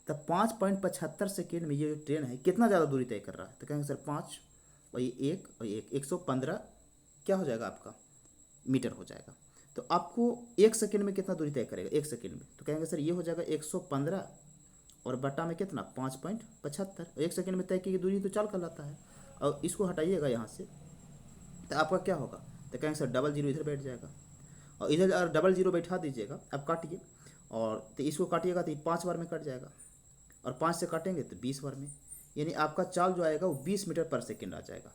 तो 5.75 सेकेंड में ये जो ट्रेन है कितना ज़्यादा दूरी तय कर रहा है, तो कहेंगे सर 5 और ये 1 और 115 क्या हो जाएगा आपका मीटर हो जाएगा। तो आपको 1 सेकेंड में कितना दूरी तय करेगा 1 सेकेंड में, तो कहेंगे सर ये हो जाएगा 115 और बटा में कितना 5.75। 1 सेकेंड में तय की दूरी तो चाल कहलाता है। और इसको हटाइएगा यहाँ से तो आपका क्या होगा, तो कहेंगे सर 00 इधर बैठ जाएगा और इधर अगर डबल जीरो बैठा दीजिएगा, अब काटिए, और तो इसको काटिएगा तो ये 5 बार में कट जाएगा, और 5 से काटेंगे तो 20 बार में, यानी आपका चाल जो आएगा वो 20 मीटर पर सेकेंड आ जाएगा।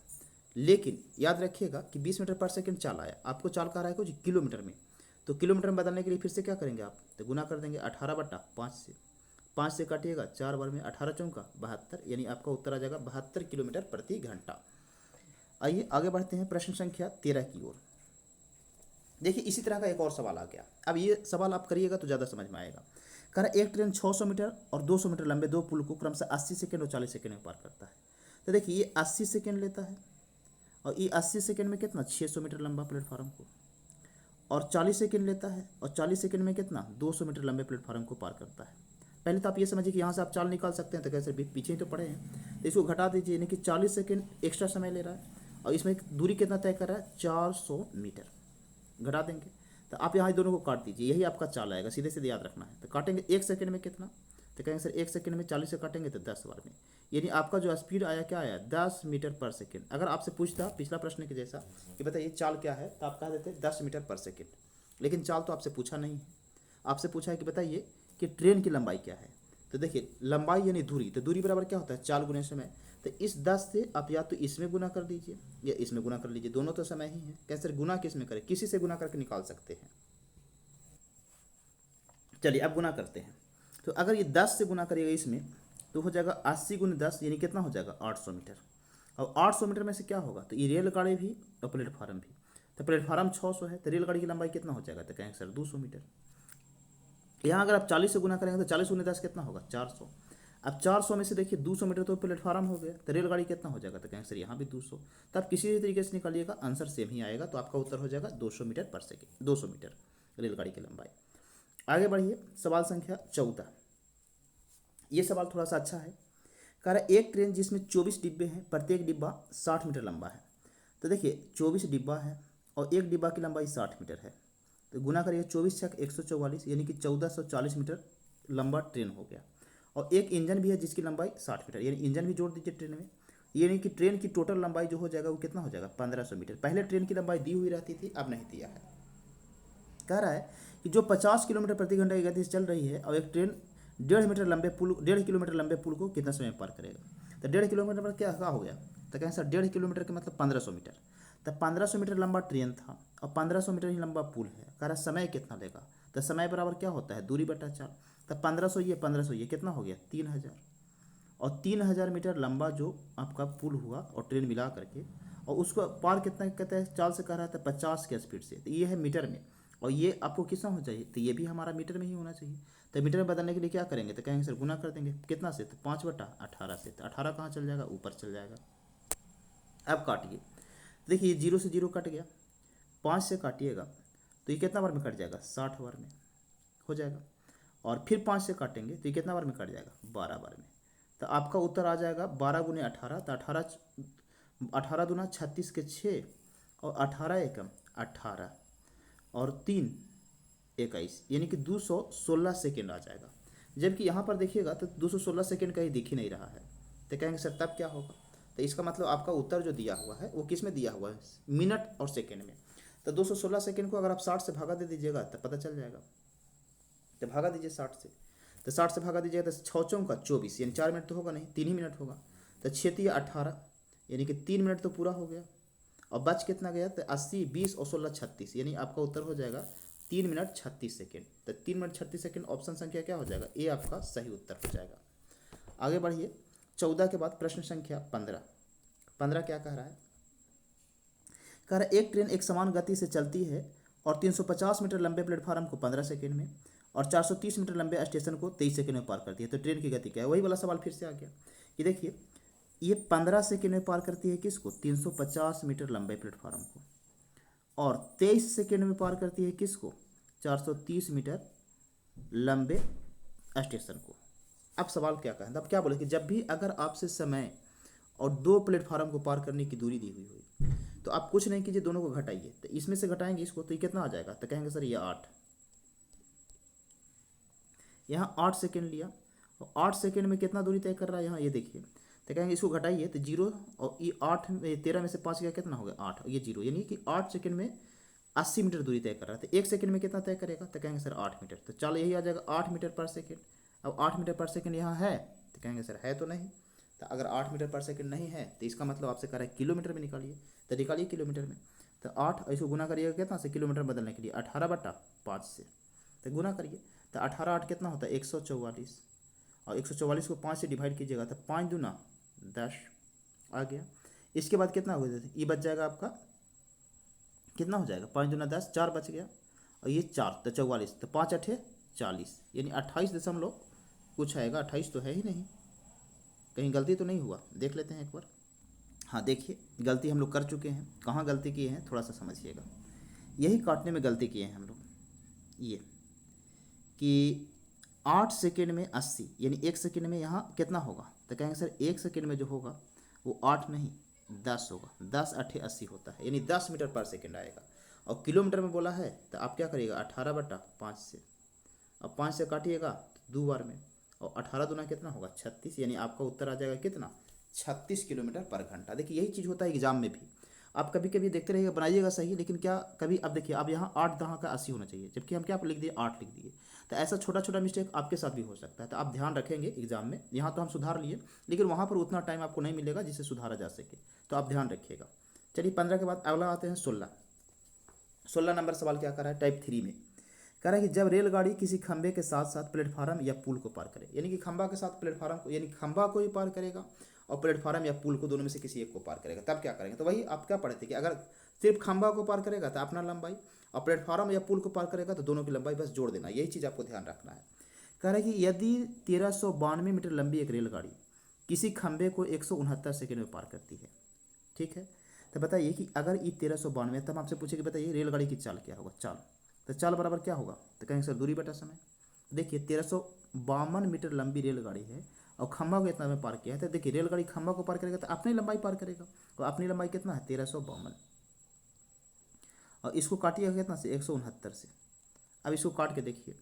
लेकिन याद रखिएगा कि 20 मीटर पर सेकेंड चाल आया, आपको चाल कह रहा है कुछ किलोमीटर में, तो किलोमीटर में बदलने के लिए फिर से क्या करेंगे आप, तो गुना कर देंगे 18/5 से, 5 से काटिएगा 4 बार में, 18 चौका 72, यानी आपका उत्तर आ जाएगा 72 किलोमीटर प्रति घंटा। आइए आगे बढ़ते हैं प्रश्न संख्या 13 की ओर। देखिए इसी तरह का एक और सवाल आ गया। अब ये सवाल आप करिएगा तो ज़्यादा समझ में आएगा। कह रहा एक ट्रेन 600 मीटर और 200 मीटर लंबे दो पुल को क्रमशः 80 सेकेंड और 40 सेकेंड में पार करता है। तो देखिए ये 80 सेकेंड लेता है, और ये 80 सेकेंड में कितना 600 मीटर लंबा प्लेटफार्म को, और 40 सेकेंड लेता है, और 40 सेकेंड में कितना 200 मीटर लंबे प्लेटफार्म को पार करता है। पहले तो आप ये समझिए कि यहाँ से आप चाल निकाल सकते हैं, तो कैसे पीछे ही तो पड़े हैं, तो इसको घटा दीजिए, यानी कि 40 सेकेंड एक्स्ट्रा समय ले रहा है, और इसमें दूरी कितना तय कर रहा है 400 मीटर, घटा देंगे तो आप यहाँ दोनों को काट दीजिए, यही आपका चाल आएगा, सीधे सीधे याद रखना है। तो काटेंगे 1 सेकंड में कितना, तो कहेंगे सर 1 सेकंड में 40 से काटेंगे तो 10 बार में, यानी आपका जो स्पीड आया क्या आया 10 मीटर पर सेकंड। अगर आपसे पूछता पिछला प्रश्न के जैसा कि बताइए चाल क्या है, तो आप कह देते 10 मीटर पर सेकंड, लेकिन चाल तो आपसे पूछा नहीं है, आपसे पूछा है कि बताइए कि ट्रेन की लंबाई क्या है। तो देखिए लंबाई यानी दूरी, तो दूरी बराबर क्या होता है चाल गुने समय, तो इस 10 से आप या तो इसमें गुना कर दीजिए या इसमें गुना कर लीजिए, दोनों तो समय ही है। कैसे गुना किस में करें, किसी से गुना करके निकाल सकते हैं। चलिए अब गुना करते हैं, तो अगर ये 10 से गुना करिएगा इसमें तो हो जाएगा 80 गुने 10, यानी कितना हो जाएगा 800 मीटर। और 800 मीटर में से क्या होगा, तो ये रेलगाड़ी भी और प्लेटफार्म भी, तो प्लेटफार्म 600 है, तो रेलगाड़ी की लंबाई कितना हो जाएगा, तो कहेंगे सर 200 मीटर। यहाँ अगर आप 40 से गुना करेंगे तो 40 गुने 10 कितना होगा 400। अब 400 में से देखिए 200 मीटर तो प्लेटफार्म हो गया, तो रेलगाड़ी कितना हो जाएगा, तो कहेंगे सर यहाँ भी 200। तो आप किसी भी तरीके से निकालिएगा आंसर सेम ही आएगा, तो आपका उत्तर हो जाएगा 200 मीटर पर सेकेंड, 200 मीटर रेलगाड़ी की लंबाई। आगे बढ़िए सवाल संख्या 14। ये सवाल थोड़ा सा अच्छा है। कह रहा है एक ट्रेन जिसमें 24 डिब्बे हैं, प्रत्येक डिब्बा 60 मीटर लंबा है। तो देखिए 24 डिब्बा है और एक डिब्बा की लंबाई 60 मीटर है, तो गुना करिए 24 छक 144, यानी कि 1440 मीटर लंबा ट्रेन हो गया। और एक इंजन भी है जिसकी लंबाई 60 मीटर, यानी इंजन भी जोड़ दीजिए ट्रेन में, यानी कि ट्रेन की टोटल लंबाई जो हो जाएगा वो कितना हो जाएगा 1500 मीटर। पहले ट्रेन की लंबाई दी हुई रहती थी, अब नहीं दिया है। कह रहा है कि जो 50 किलोमीटर प्रति घंटा की गति से चल रही है और एक ट्रेन 1.5 किलोमीटर लंबे पुल को कितना समय में पार करेगा। तो 1.5 किलोमीटर पर क्या हो गया, तो कहें सर 1.5 किलोमीटर के मतलब 1500 मीटर। तो 1500 मीटर लंबा ट्रेन था और 1500 मीटर ही लंबा पुल है। कह रहा समय कितना लेगा, तो समय बराबर क्या होता है दूरी बटा 4। तो 1500 ये कितना हो गया 3000, और 3000 मीटर लंबा जो आपका पुल हुआ और ट्रेन मिला करके, और उसको पार कितना कहते हैं चाल से, कह रहा था 50 के स्पीड से, तो ये है मीटर में, और ये आपको कितना होना चाहिए, तो ये भी हमारा मीटर में ही होना चाहिए। तो मीटर में बदलने के लिए क्या करेंगे, तो कहेंगे सर गुना कर देंगे कितना से, तो 5/18 से, तो 18 कहाँ चल जाएगा ऊपर चल जाएगा। अब काटिए, देखिए 0 से 0 कट गया, 5 से काटिएगा तो ये कितना बार में कट जाएगा 60 बार में हो जाएगा, और फिर 5 से काटेंगे तो ये कितना बार में कट जाएगा 12 बार में। तो आपका उत्तर आ जाएगा 12 गुने 18, तो 18 दूना 36 के 6, और 18 एकम 18 और 3 21, यानी कि 216 सेकेंड आ जाएगा। जबकि यहाँ पर देखिएगा तो 216 सेकेंड कहीं दिख ही नहीं रहा है, तो कहेंगे सर तब क्या होगा, तो इसका मतलब आपका उत्तर जो दिया हुआ है वो किस में दिया हुआ है मिनट और सेकेंड में। तो 216 सेकेंड को अगर आप 60 से भागा दे दीजिएगा तो पता चल जाएगा, तो भागा दीजिए 60 से, तो 60 से भागा दीजिएगा तो 6 चौका 24, यानी 4 मिनट तो होगा नहीं 3 ही मिनट होगा, तो 6 18, यानी कि 3 मिनट तो पूरा हो गया। और बच कितना गया, तो 80 20 और 16 36, यानी आपका उत्तर हो जाएगा 3 मिनट 36 सेकेंड। तो 3 मिनट 36 सेकेंड ऑप्शन संख्या क्या हो जाएगा, ये आपका सही उत्तर हो जाएगा। आगे बढ़िए 14 के बाद प्रश्न संख्या 15 क्या कह रहा है, कह रहा है एक ट्रेन एक समान गति से चलती है और 350 मीटर लंबे प्लेटफार्म को 15 सेकेंड में और 430 मीटर लंबे स्टेशन को 23 सेकेंड में पार करती है। तो ट्रेन की गति क्या है, वही वाला सवाल फिर से आ गया कि देखिए ये 15 सेकेंड में पार करती है किसको 350 मीटर लंबे प्लेटफार्म को, और 23 सेकेंड में पार करती है किसको 430 मीटर लंबे स्टेशन को। अब सवाल क्या कहें, अब क्या बोले कि जब भी अगर आपसे समय और 2 प्लेटफार्म को पार करने की दूरी दी हुई तो आप कुछ नहीं कीजिए, दोनों को घटाइए, तो इसमें से घटाएंगे इसको तो ये कितना आ जाएगा, तो कहेंगे सर ये 8, यहाँ 8 सेकेंड लिया और 8 सेकेंड में कितना दूरी तय कर रहा है यहाँ ये देखिए, तो कहेंगे इसको घटाइए तो 0, और ये 8 13 में से 5 गया कितना हो गया 8, ये 0, यानी कि 8 सेकेंड में 80 मीटर दूरी तय कर रहा है, तो 1 सेकंड में कितना तय करेगा? तो कहेंगे सर 8 मीटर। तो चलो यही आ जाएगा 8 मीटर पर सेकंड। अब 8 मीटर पर सेकंड यहाँ है, तो कहेंगे सर है तो नहीं। तो अगर 8 मीटर पर सेकंड नहीं है तो इसका मतलब आपसे कह रहा है किलोमीटर में निकालिए, तो निकालिए किलोमीटर में। तो 8 इसको गुना करिएगा कितना से? किलोमीटर बदलने के लिए 18/5 से, तो गुना करिए। तो 18 8 कितना होता है? 144, और 144 को 5 से डिवाइड कीजिएगा तो 5 दूना 10 आ गया। इसके बाद कितना हो गया? ये बच जाएगा आपका, कितना हो जाएगा? 5 दूना 10, 4 बच गया, और ये 4 तो 44, तो 5 8 40, यानी 28 दशमलव कुछ आएगा। 28 तो है ही नहीं, कहीं गलती तो नहीं हुआ? देख लेते हैं एक बार। हाँ देखिए, गलती हम लोग कर चुके हैं। कहाँ गलती किए हैं थोड़ा सा समझिएगा। यही काटने में गलती किए हैं हम लोग, ये कि 8 सेकेंड में 80, यानी 1 सेकेंड में यहाँ कितना होगा? तो कहेंगे सर 1 सेकेंड में जो होगा वो 8 नहीं 10 होगा। 10 8 80 होता है, यानी 10 मीटर पर सेकेंड आएगा। और किलोमीटर में बोला है तो आप क्या करिएगा? 18/5 से, अब 5 से काटिएगा तो 2 बार में, और 18 दूना कितना होगा? 36, यानी आपका उत्तर आ जाएगा कितना? 36 किलोमीटर पर घंटा। देखिए यही चीज़ होता है एग्जाम में भी। आप कभी कभी देखते रहिएगा, बनाइएगा सही, लेकिन क्या कभी अब देखिए, अब यहाँ 8 दहाँ का 80 होना चाहिए, जबकि हम क्या लिख दिए? 8 लिख दिए। तो ऐसा छोटा छोटा मिस्टेक आपके साथ भी हो सकता है, तो आप ध्यान रखेंगे एग्जाम में। यहाँ तो हम सुधार लिए, लेकिन वहाँ पर उतना टाइम आपको नहीं मिलेगा जिससे सुधारा जा सके, तो आप ध्यान रखिएगा। चलिए 15 के बाद अगला आते हैं 16। 16 नंबर सवाल क्या कर रहा है? टाइप 3 में कह रहा है कि जब रेलगाड़ी किसी खंभे के साथ साथ प्लेटफार्म या पुल को पार करे, यानी कि खंभा के साथ प्लेटफार्म को, यानी खंभा को ही पार करेगा और प्लेटफार्म या पुल को, दोनों में से किसी एक को पार करेगा, तब क्या करेंगे? तो वही आप क्या पढ़े थे कि अगर सिर्फ खंभा को पार करेगा तो अपना लंबाई, और प्लेटफार्म या पुल को पार करेगा तो दोनों की लंबाई बस जोड़ देना। यही चीज़ आपको ध्यान रखना है। कह रहा है कि यदि 1392 मीटर लंबी एक रेलगाड़ी किसी खंभे को 169 सेकेंड में पार करती है, ठीक है, तो बताइए कि अगर ये 1392, तब आपसे पूछे कि बताइए रेलगाड़ी की चाल क्या होगा? चाल, तो चाल बराबर क्या होगा? तो कहेंगे सर दूरी बटा समय। देखिए 1352 मीटर लंबी रेलगाड़ी है और खंभा को इतना में पार किया है, तो देखिए रेलगाड़ी खंभा को पार करेगा तो अपनी लंबाई पार करेगा, और अपनी लंबाई कितना है? 1352, और इसको काटिएगा कितना से? 169 से। अब इसको काट के देखिए,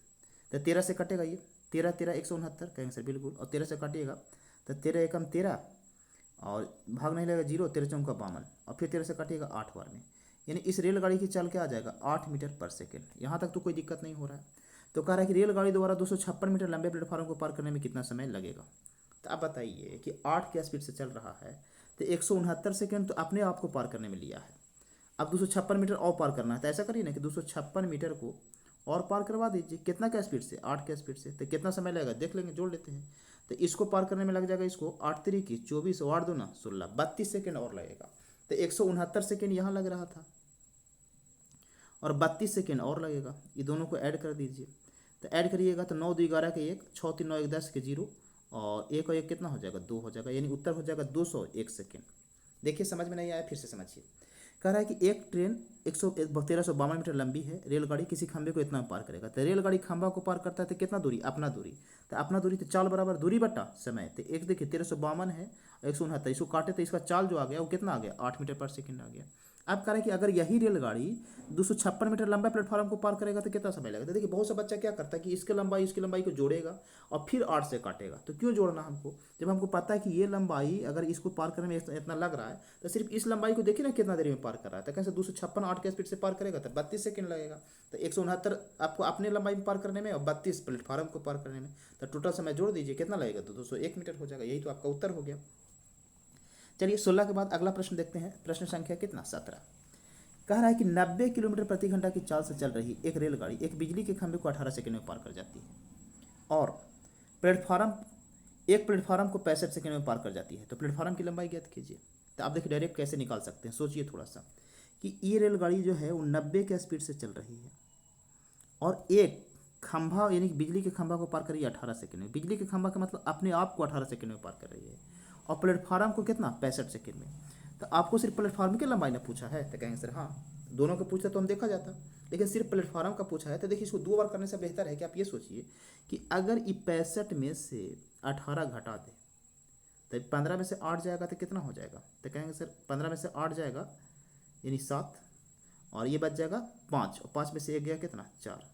तो 13 से कटेगा ये, 13 13 169, कहेंगे सर बिल्कुल, और 13 से काटिएगा तो 13 एकम 13, और भाग नहीं लगेगा 0, 13 चौका 52, और फिर 13 से काटिएगा 8 बार में, यानी इस रेलगाड़ी की चाल क्या आ जाएगा? 8 मीटर पर सेकेंड। यहाँ तक तो कोई दिक्कत नहीं हो रहा है। तो कह रहा है कि रेलगाड़ी द्वारा 256 मीटर लंबे प्लेटफार्म को पार करने में कितना समय लगेगा? तो आप बताइए कि 8 के स्पीड से चल रहा है, तो 169 सेकेंड तो अपने आप को पार करने में लिया है। अब 256 मीटर और पार करना है, तो ऐसा करिए ना कि 256 मीटर को और पार करवा दीजिए। कितना क्या स्पीड से? 8 के स्पीड से। तो कितना समय लगेगा देख लेंगे, जोड़ लेते हैं। तो इसको पार करने में लग जाएगा, इसको 8 3 की 24 और 8 2 16, 32 सेकेंड और लगेगा। तो 169 सेकेंड यहाँ लग रहा था और 32 सेकेंड और लगेगा। ये दोनों को ऐड कर दीजिए, तो ऐड करिएगा तो 9 2 11 के 1, 6 3 9 1 10 के 0, और 1 और 1 कितना हो जाएगा? 2 हो जाएगा, यानी उत्तर हो जाएगा 201 सेकेंड। देखिए समझ में नहीं आया, फिर से समझिए। कह रहा है कि एक ट्रेन 1352 मीटर लंबी है, रेलगाड़ी किसी खंभे को इतना पार करेगा। तो रेलगाड़ी खंभा को पार करता है तो कितना दूरी? अपना दूरी। तो अपना दूरी तो चाल बराबर दूरी बटा समय। तो एक देखिए 1352 है, 169, इसको काटे तो इसका चाल जो आ गया वो कितना आ गया? 8 मीटर पर सेकेंड आ गया। अब कह रहा है कि अगर यही रेलगाड़ी 256 मीटर लंबा प्लेटफॉर्म को पार करेगा तो कितना समय लगेगा? तो देखिए बहुत सा बच्चा क्या करता है कि इसकी लंबाई को जोड़ेगा और फिर 8 से काटेगा। तो क्यों जोड़ना हमको, जब हमको पता है कि ये लंबाई अगर इसको पार करने में इतना लग रहा है, तो सिर्फ इस लंबाई को देखिए ना कितना देर में पार कर रहा है। तो कैसे 256 8 के स्पीड से पार करेगा तो 32 सेकंड लगेगा। तो 169 आपको अपने लंबाई में पार करने में और 32 प्लेटफॉर्म को पार करने में, तो टोटल समय जोड़ दीजिए कितना लगेगा? तो 201 मीटर हो जाएगा। यही तो आपका उत्तर हो गया। चलिए 16 के बाद अगला प्रश्न देखते हैं। प्रश्न संख्या कितना? 17। कह रहा है कि 90 किलोमीटर प्रति घंटा की चाल से चल रही एक रेलगाड़ी एक बिजली के खंभे को 18 सेकंड में पार कर जाती है और प्लेटफार्म को 65 सेकंड में पार कर जाती है। तो प्लेटफार्म की लंबाई ज्ञात कीजिए। तो आप देखिए डायरेक्ट कैसे निकाल सकते हैं, सोचिए थोड़ा सा कि ये रेलगाड़ी जो है वो 90 के स्पीड से चल रही है और एक खंभा यानी कि बिजली के खंभा को पार कर रही है 18 सेकंड में। बिजली के खंभा का मतलब अपने आप को 18 सेकंड में पार कर रही है और प्लेटफार्म को कितना? 65 सेकंड में। तो आपको सिर्फ प्लेटफार्म की लंबाई ने पूछा है, तो कहेंगे सर हाँ, दोनों को पूछता तो हम देखा जाता, लेकिन सिर्फ प्लेटफार्म का पूछा है। तो देखिए इसको 2 बार करने से बेहतर है कि आप ये सोचिए कि अगर ये 65 में से 18 घटा दे तो 15 में से 8 जाएगा तो कितना हो जाएगा? तो कहेंगे सर 15 में से 8 जाएगा यानी 7, और ये बच जाएगा 5, और 5 में से 1 गया कितना? 4।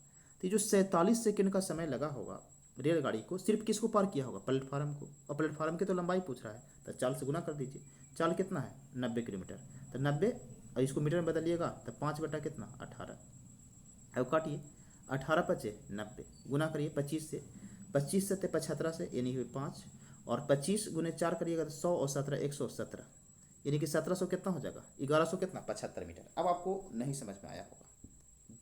तो जो 47 सेकंड का समय लगा होगा रेलगाड़ी को, सिर्फ किसको पार किया होगा? प्लेटफार्म को। और प्लेटफार्म की तो लंबाई पूछ रहा है, तो चाल से गुना कर दीजिए। चाल कितना है? 90 किलोमीटर। तो 90 और इसको मीटर में बदलिएगा तो 5/18। अब काटिए, 18×5 = 90, गुना करिए 25 से, 25 से 75 से, यानी कि 5, और 25 × 4 करिएगा तो 100 और 17 117, यानी कि 1700 कितना हो जाएगा, 1100 कितना 75 मीटर। अब आपको नहीं समझ में आया होगा,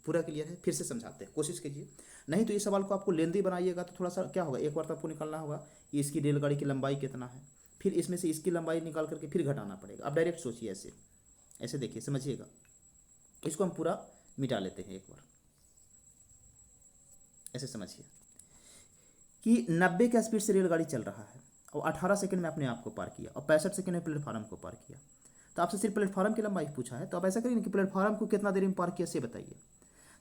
पूरा क्लियर है, फिर से समझाते हैं, कोशिश कीजिए, नहीं तो इस सवाल को आपको लेंदी बनाइएगा तो थोड़ा सा क्या होगा, एक बार तो आपको निकालना होगा कि इसकी रेलगाड़ी की लंबाई कितना है, फिर इसमें से इसकी लंबाई निकाल करके फिर घटाना पड़ेगा। आप डायरेक्ट सोचिए, ऐसे ऐसे देखिए, समझिएगा। इसको हम पूरा मिटा लेते हैं एक बार, ऐसे समझिए कि 90 के स्पीड से रेलगाड़ी चल रहा है और 18 सेकंड में अपने आप को पार किया और 65 सेकंड में प्लेटफार्म को पार किया। तो आपसे सिर्फ प्लेटफार्म की लंबाई पूछा है, तो आप ऐसा करिए ना कि प्लेटफार्म को कितना देर में पार किया से बताइए।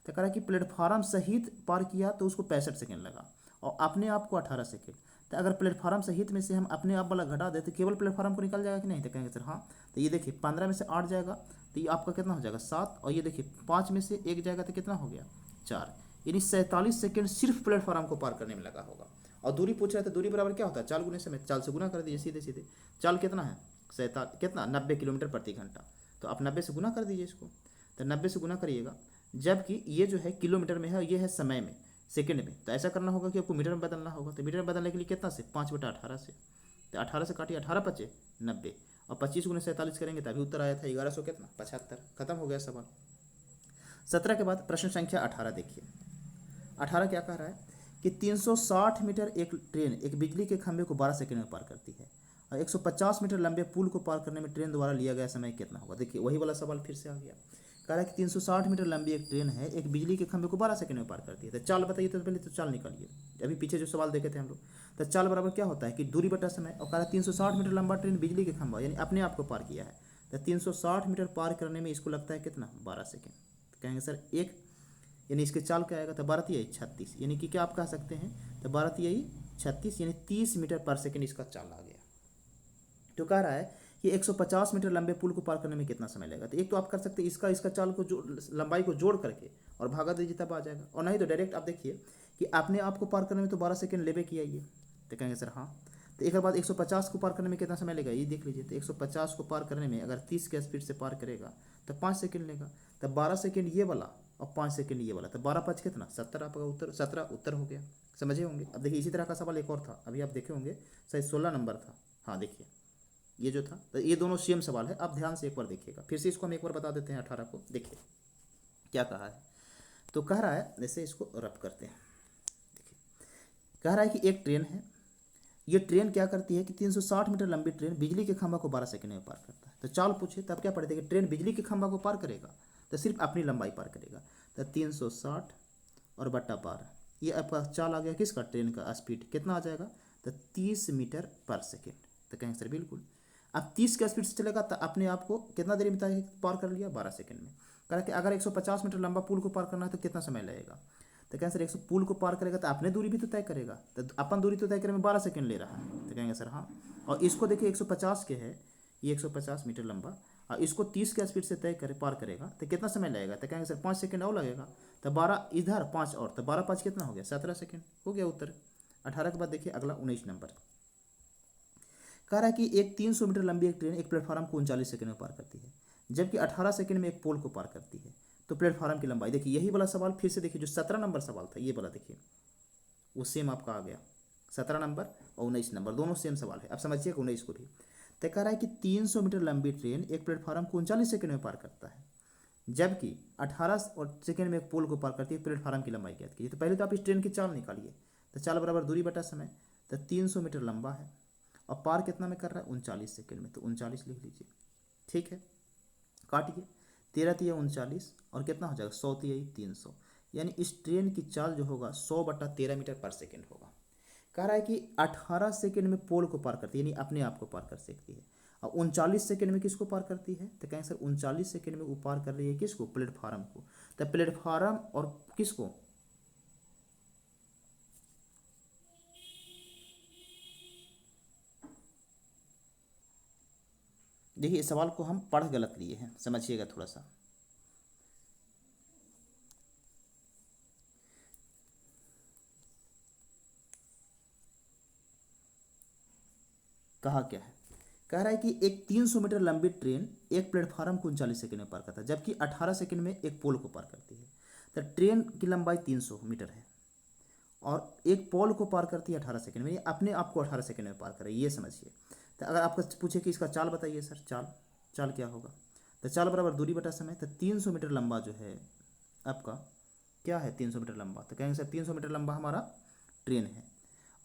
तो कह रहा है कि प्लेटफार्म सहित पार किया तो उसको 65 सेकंड लगा और अपने आप को 18 सेकंड। तो अगर प्लेटफार्म सहित में से हम अपने आप वाला घटा दें तो केवल प्लेटफार्म को निकल जाएगा कि नहीं, तो कहेंगे सर हाँ। तो ये देखिए 15 में से 8 जाएगा तो ये आपका कितना हो जाएगा 7, और ये देखिए 5 में से 1 जाएगा तो कितना हो गया 4, यानी 47 सेकंड सिर्फ प्लेटफार्म को पार करने में लगा होगा। और दूरी पूछ रहे थे, दूरी बराबर क्या होता है, 4 गुने समय, 4 से गुना कर दीजिए सीधे सीधे। चाल कितना है, 90 किलोमीटर प्रति घंटा, तो आप 90 से गुना कर दीजिए इसको। तो 90 से गुना करिएगा, जबकि ये जो है किलोमीटर में है और ये है समय में, सेकंड में। तो ऐसा करना होगा कि आपको मीटर में बदलना होगा। तो मीटर में बदलने के लिए कितना से, 5/18 से। तो 18 से काटिए, 18×5 = 90, और 25 × 47 करेंगे तभी उत्तर आया था 1100 कितना 75। खत्म हो गया सवाल। 17 के बाद प्रश्न संख्या 18 देखिए। 18 क्या कह रहा है कि 360 मीटर एक ट्रेन एक बिजली के खंभे को 12 सेकंड में पार करती है और 150 मीटर लंबे पुल को पार करने में ट्रेन द्वारा लिया गया समय कितना होगा। देखिए वही वाला सवाल फिर से आ गया। कह रहा है कि 360 मीटर लंबी एक ट्रेन है, एक बिजली के खंभे को 12 सेकंड में पार करती है। तो चाल बताइए, तो पहले तो चाल निकालिए। अभी पीछे जो सवाल देखे थे हम लोग, तो चाल बराबर क्या होता है कि दूरी बटा समय, और कह रहा है 360 मीटर लंबा ट्रेन बिजली के खंभा यानी अपने आप को पार किया है। तो 360 मीटर पार करने में इसको लगता है कितना 12 सेकेंड। तो कहेंगे सर एक, यानी इसके चाल क्या आएगा, तो 12×3 = 36, यानी कि क्या आप कह सकते हैं, तो 12×3 = 36, यानी 30 मीटर पर सेकंड इसका चाल आ गया। तो कह रहा है कि 150 मीटर लंबे पुल को पार करने में कितना समय लगेगा। तो एक तो आप कर सकते हैं इसका चाल को जो लंबाई को जोड़ करके और भागा दीजिए तब आ जाएगा, और नहीं तो डायरेक्ट आप देखिए कि अपने आप को पार करने में तो 12 सेकंड लेवे किया ये। तो कहेंगे सर हाँ। तो एक बाद 150 को पार करने में कितना समय लगेगा ये देख लीजिए। तो 150 को पार करने में अगर 30 के स्पीड से पार करेगा तो 5 सेकंड लेगा। तो 12 सेकंड ये वाला और 5 सेकंड ये वाला, तो 12×5 कितना 70, आपका उत्तर 17 उत्तर हो गया। समझे होंगे। अब देखिए इसी तरह का सवाल एक और था, अभी आप देखे होंगे शायद 16 नंबर था। हाँ देखिए ये जो था, तो ये दोनों सेम सवाल है, आप ध्यान से एक बार देखिएगा। फिर से इसको हम एक बार बता देते हैं 18 को। देखिए क्या कहा है। तो कह रहा है, जैसे इसको रब करते हैं, देखिए कह रहा है कि एक ट्रेन है, ये ट्रेन क्या करती है कि 360 मीटर लंबी ट्रेन बिजली के खंभा को 12 सेकंड में पार करता है। तो चाल पूछे तब क्या पढ़ते कि ट्रेन बिजली के खंभा को पार करेगा तो सिर्फ अपनी लंबाई पार करेगा। तो 360 और बट्टा 12, ये आपका चाल आ गया किसका, ट्रेन का स्पीड कितना आ जाएगा, तो 30 मीटर पर सेकेंड। तो कहेंगे सर बिल्कुल। अब 30 के स्पीड से चलेगा तो अपने आप को कितना देर में पार कर लिया 12 सेकंड में। कह कि अगर 150 मीटर लंबा पुल को पार करना है तो कितना समय लगेगा। तो कहेंगे सर 100 पुल को पार करेगा तो अपने दूरी भी तो तय करेगा, तो अपन दूरी तो तय करने में 12 सेकंड ले रहा है। तो कहेंगे सर हाँ। और इसको देखिए 150 के है, ये 150 मीटर लंबा, और इसको 30 के स्पीड से तय करे पार करेगा तो कितना समय लगेगा। तो कहेंगे सर 5 सेकंड और लगेगा। तो 12 इधर 5 और, तो 12×5 कितना हो गया 17 सेकंड हो गया उत्तर। 18 के बाद देखिए अगला 19 नंबर कह रहा है कि एक 300 मीटर लंबी एक ट्रेन एक प्लेटफार्म को 39 सेकंड में पार करती है, जबकि 18 सेकंड में एक पोल को पार करती है। तो प्लेटफार्म की लंबाई देखिए, यही वाला सवाल फिर से देखिए जो 17 नंबर सवाल था ये वाला देखिए वो सेम आपका आ गया। 17 नंबर और 19 नंबर दोनों सेम सवाल है। अब समझिएगा 19 को भी। तो कह रहा है कि 300 मीटर लंबी ट्रेन एक प्लेटफार्म को 39 सेकंड में पार करता है, जबकि 18 सेकंड में एक पोल को पार करती है। प्लेटफार्म की लंबाई ज्ञात कीजिए। तो पहले तो आप इस ट्रेन की चाल निकालिए। तो चाल बराबर दूरी बटा समय। तो 300 मीटर लंबा है और पार कितना में कर रहा है 39 सेकंड में, तो 39 लिख लीजिए। ठीक है, काटिए 13×3 = 39 और कितना हो जाएगा 100×3 = 300, यानी इस ट्रेन की चाल जो होगा 100/13 मीटर पर सेकंड होगा। कह रहा है कि 18 सेकंड में पोल को पार करती है, यानी अपने आप को पार कर सकती है, और 39 सेकंड में किसको पार करती है। तो कहें सर 39 सेकंड में वो पार कर रही है किसको, प्लेटफार्म को। तो प्लेटफार्म और किसको, देखिए इस सवाल को हम पढ़ गलत लिए हैं, समझिएगा थोड़ा सा। कहा क्या है कह रहा है कि एक 300 मीटर लंबी ट्रेन एक प्लेटफार्म को 39 सेकंड में पार करता है, जबकि 18 सेकंड में एक पोल को पार करती है। तो ट्रेन की लंबाई 300 मीटर है और एक पोल को पार करती है 18 सेकंड में, ये अपने आप को 18 सेकंड में पार करे, ये समझिए। तो अगर आपको पूछे कि इसका चाल बताइए सर, चाल चाल क्या होगा, तो चाल बराबर दूरी बटा समय। तो 300 मीटर लंबा जो है आपका क्या है, 300 मीटर लंबा, तो कहेंगे सर 300 मीटर लंबा हमारा ट्रेन है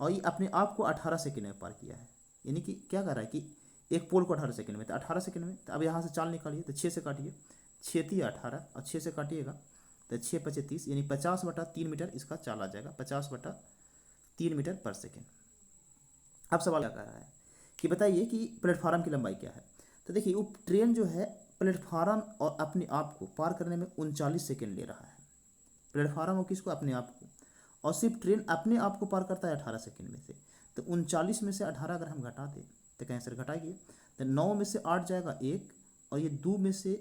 और ये अपने आप को 18 सेकंड में पार किया है। यानी कि क्या कर रहा है कि एक पोल को 18 सेकंड में, तो 18 सेकंड में। तो अब यहाँ से चाल निकालिए, तो 6 से काटिए, 6×3 = 18 और 6 से काटिएगा तो 6×5 = 30, यानी 50/3 मीटर इसका चाल आ जाएगा, 50/3 मीटर पर सेकेंड। अब सवाल क्या कर रहा है कि बताइए कि प्लेटफार्म की लंबाई क्या है। तो देखिए वो ट्रेन जो है प्लेटफार्म और अपने आप को पार करने में 39 सेकेंड ले रहा है। प्लेटफार्म और किसको, अपने आप को, और सिर्फ ट्रेन अपने आप को पार करता है 18 सेकेंड में से। तो 39 में से 18 अगर हम घटा दें तो कहें सर घटाइए, तो 9 में से 8 जाएगा 1 और ये 2 में से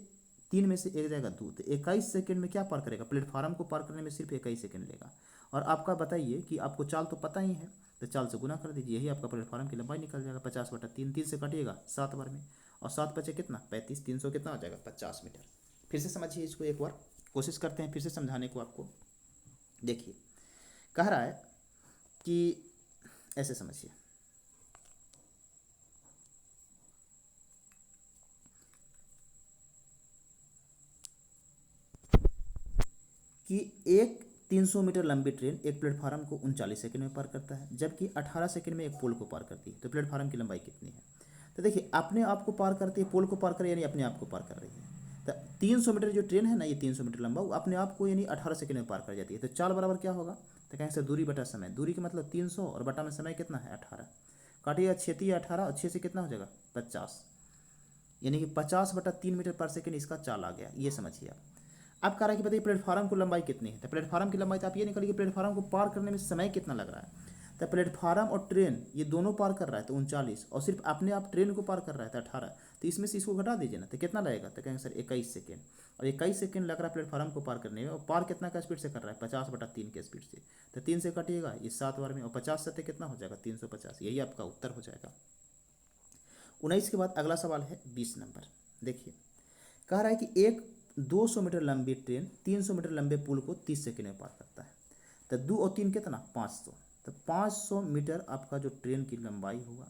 3 में से 1 जाएगा 2, तो 21 सेकेंड में क्या पार करेगा, प्लेटफार्म को पार करने में सिर्फ 21 सेकेंड लेगा। और आपका बताइए कि आपको चाल तो पता ही है, तो चाल से गुना कर दीजिए, यही आपका प्लेटफार्म की लंबाई निकल जाएगा 50/3, 3 से काटिएगा 7 बार में, और 7 बचे कितना 35, 300 कितना हो जाएगा 50 मीटर। फिर से समझिए इसको, एक बार कोशिश करते हैं फिर से समझाने को आपको। देखिए कह रहा है कि ऐसे समझिए कि एक 300 मीटर लंबी ट्रेन एक प्लेटफार्म को 39 सेकंड में पार करता है, जबकि 18 सेकंड में एक पोल को पार करती है। तो प्लेटफार्म की लंबाई कितनी है, तो देखिए अपने आप को पार करती है, पोल को पार कर यानी अपने आप को पार कर रही है। तो 300 मीटर जो ट्रेन है ना, ये 300 मीटर लंबा, वो अपने आप को यानी 18 सेकंड में पार कर जाती है। तो चाल बराबर क्या होगा, तो कहें सर दूरी बटा समय, दूरी का मतलब 300 और बटा में समय कितना है 18, काटिएगा 6×3 = 18 और 6 से कितना हो जाएगा 50, यानी कि 50/3 मीटर पर सेकेंड इसका चाल आ गया, ये समझिए आप। अब कह रहा है कि बताइए प्लेटफार्म की लंबाई कितनी है, तो प्लेटफार्म की लंबाई तो आप ये निकालिए कि प्लेटफार्म को पार करने में समय कितना लग रहा है। तो प्लेटफार्म और ट्रेन ये दोनों पार कर रहा है तो 39, और सिर्फ अपने आप ट्रेन को पार कर रहा है तो 18, तो इसमें से इसको घटा दीजिए ना, तो कितना लगेगा, तो कहेंगे सर 21 सेकेंड, और 21 सेकेंड लग रहा है प्लेटफार्म को पार करने में, और पार कितना का स्पीड से कर रहा है 50/3 के स्पीड से। तो 3 से काटिएगा ये 7 बार में, और 50 से कितना हो जाएगा 350, यही आपका उत्तर हो जाएगा। 19 के बाद अगला सवाल है 20 नंबर। देखिए कह रहा है कि एक 200 मीटर लंबी ट्रेन 300 मीटर लंबे पुल को 30 सेकंड में पार करता है। तो 2 और 3 कितना 500, तो 500 मीटर आपका जो ट्रेन की लंबाई हुआ,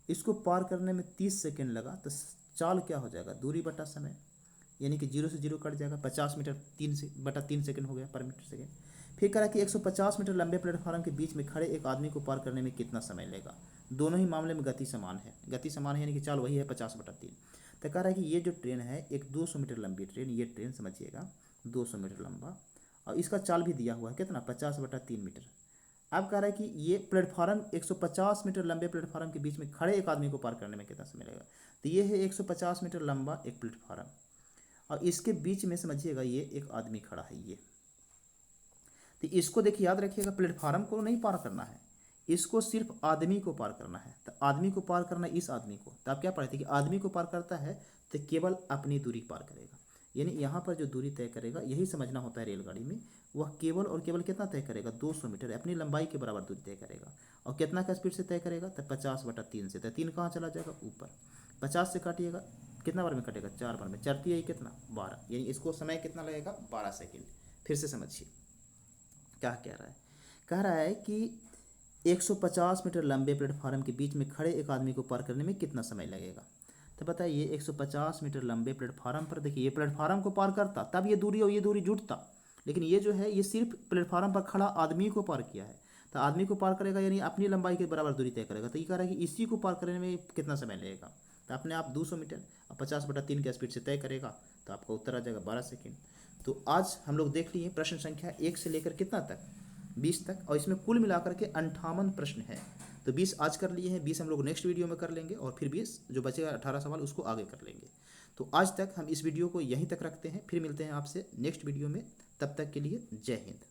इसको पार करने में 30 सेकंड लगा। तो चाल क्या हो जाएगा, दूरी बटा समय, यानी कि 0 से 0 कट जाएगा, 50 मीटर 3 सेकंड हो गया पर मीटर सेकंड। फिर कह रहा है कि 150 मीटर लंबे प्लेटफार्म के बीच में खड़े एक आदमी को पार करने में कितना समय लेगा। दोनों ही मामले में गति समान है, गति समान है यानी कि चाल वही है 50/3। तो कह रहा है कि ये जो ट्रेन है एक 200 मीटर लंबी ट्रेन, ये ट्रेन समझिएगा 200 मीटर लंबा, और इसका चाल भी दिया हुआ है कितना 50/3 मीटर। अब कह रहा है कि ये प्लेटफार्म 150 मीटर लंबे प्लेटफार्म के बीच में खड़े एक आदमी को पार करने में कितना समय लगेगा। तो ये है 150 मीटर लंबा एक प्लेटफार्म, और इसके बीच में समझिएगा ये एक आदमी खड़ा है ये। तो इसको देखिए याद रखिएगा, प्लेटफार्म को नहीं पार करना है, इसको सिर्फ आदमी को पार करना है। तो आदमी को पार करना है इस आदमी को, तो आप क्या पढ़े थे कि आदमी को पार करता है तो केवल अपनी दूरी पार करेगा, यानी यहाँ पर जो दूरी तय करेगा यही समझना होता है रेलगाड़ी में, वह केवल और केवल कितना तय करेगा 200 मीटर, अपनी लंबाई के बराबर दूरी तय करेगा। और कितना का स्पीड से तय करेगा, तो 50/3 से। तो 3 कहाँ चला जाएगा ऊपर, 50 से काटिएगा कितना बार में कटेगा 4 बार में, चढ़ती है कितना 12, यानी इसको समय कितना लगेगा 12 सेकेंड। फिर से समझिए क्या कह रहा है, कह रहा है कि 150 मीटर लंबे प्लेटफार्म के बीच में खड़े एक आदमी को पार करने में कितना समय लगेगा। तो बताइए 150 मीटर लंबे प्लेटफार्म पर, देखिए ये प्लेटफार्म को पार करता तब ये दूरी और ये दूरी जुड़ता, लेकिन ये जो है ये सिर्फ प्लेटफार्म पर खड़ा आदमी को पार किया है। तो आदमी को पार करेगा यानी अपनी लंबाई के बराबर दूरी तय करेगा। तो ये कह रहा है कि इसी को पार करने में कितना समय लगेगा, तो अपने आप 200 मीटर और 50/3 के स्पीड से तय करेगा, तो आपका उत्तर आ जाएगा 12 सेकेंड। तो आज हम लोग देख लिए प्रश्न संख्या 1 से लेकर कितना तक 20 तक, और इसमें कुल मिलाकर के 58 प्रश्न है। तो 20 आज कर लिए हैं, 20 हम लोग नेक्स्ट वीडियो में कर लेंगे, और फिर 20 जो बचेगा 18 सवाल उसको आगे कर लेंगे। तो आज तक हम इस वीडियो को यहीं तक रखते हैं, फिर मिलते हैं आपसे नेक्स्ट वीडियो में, तब तक के लिए जय हिंद।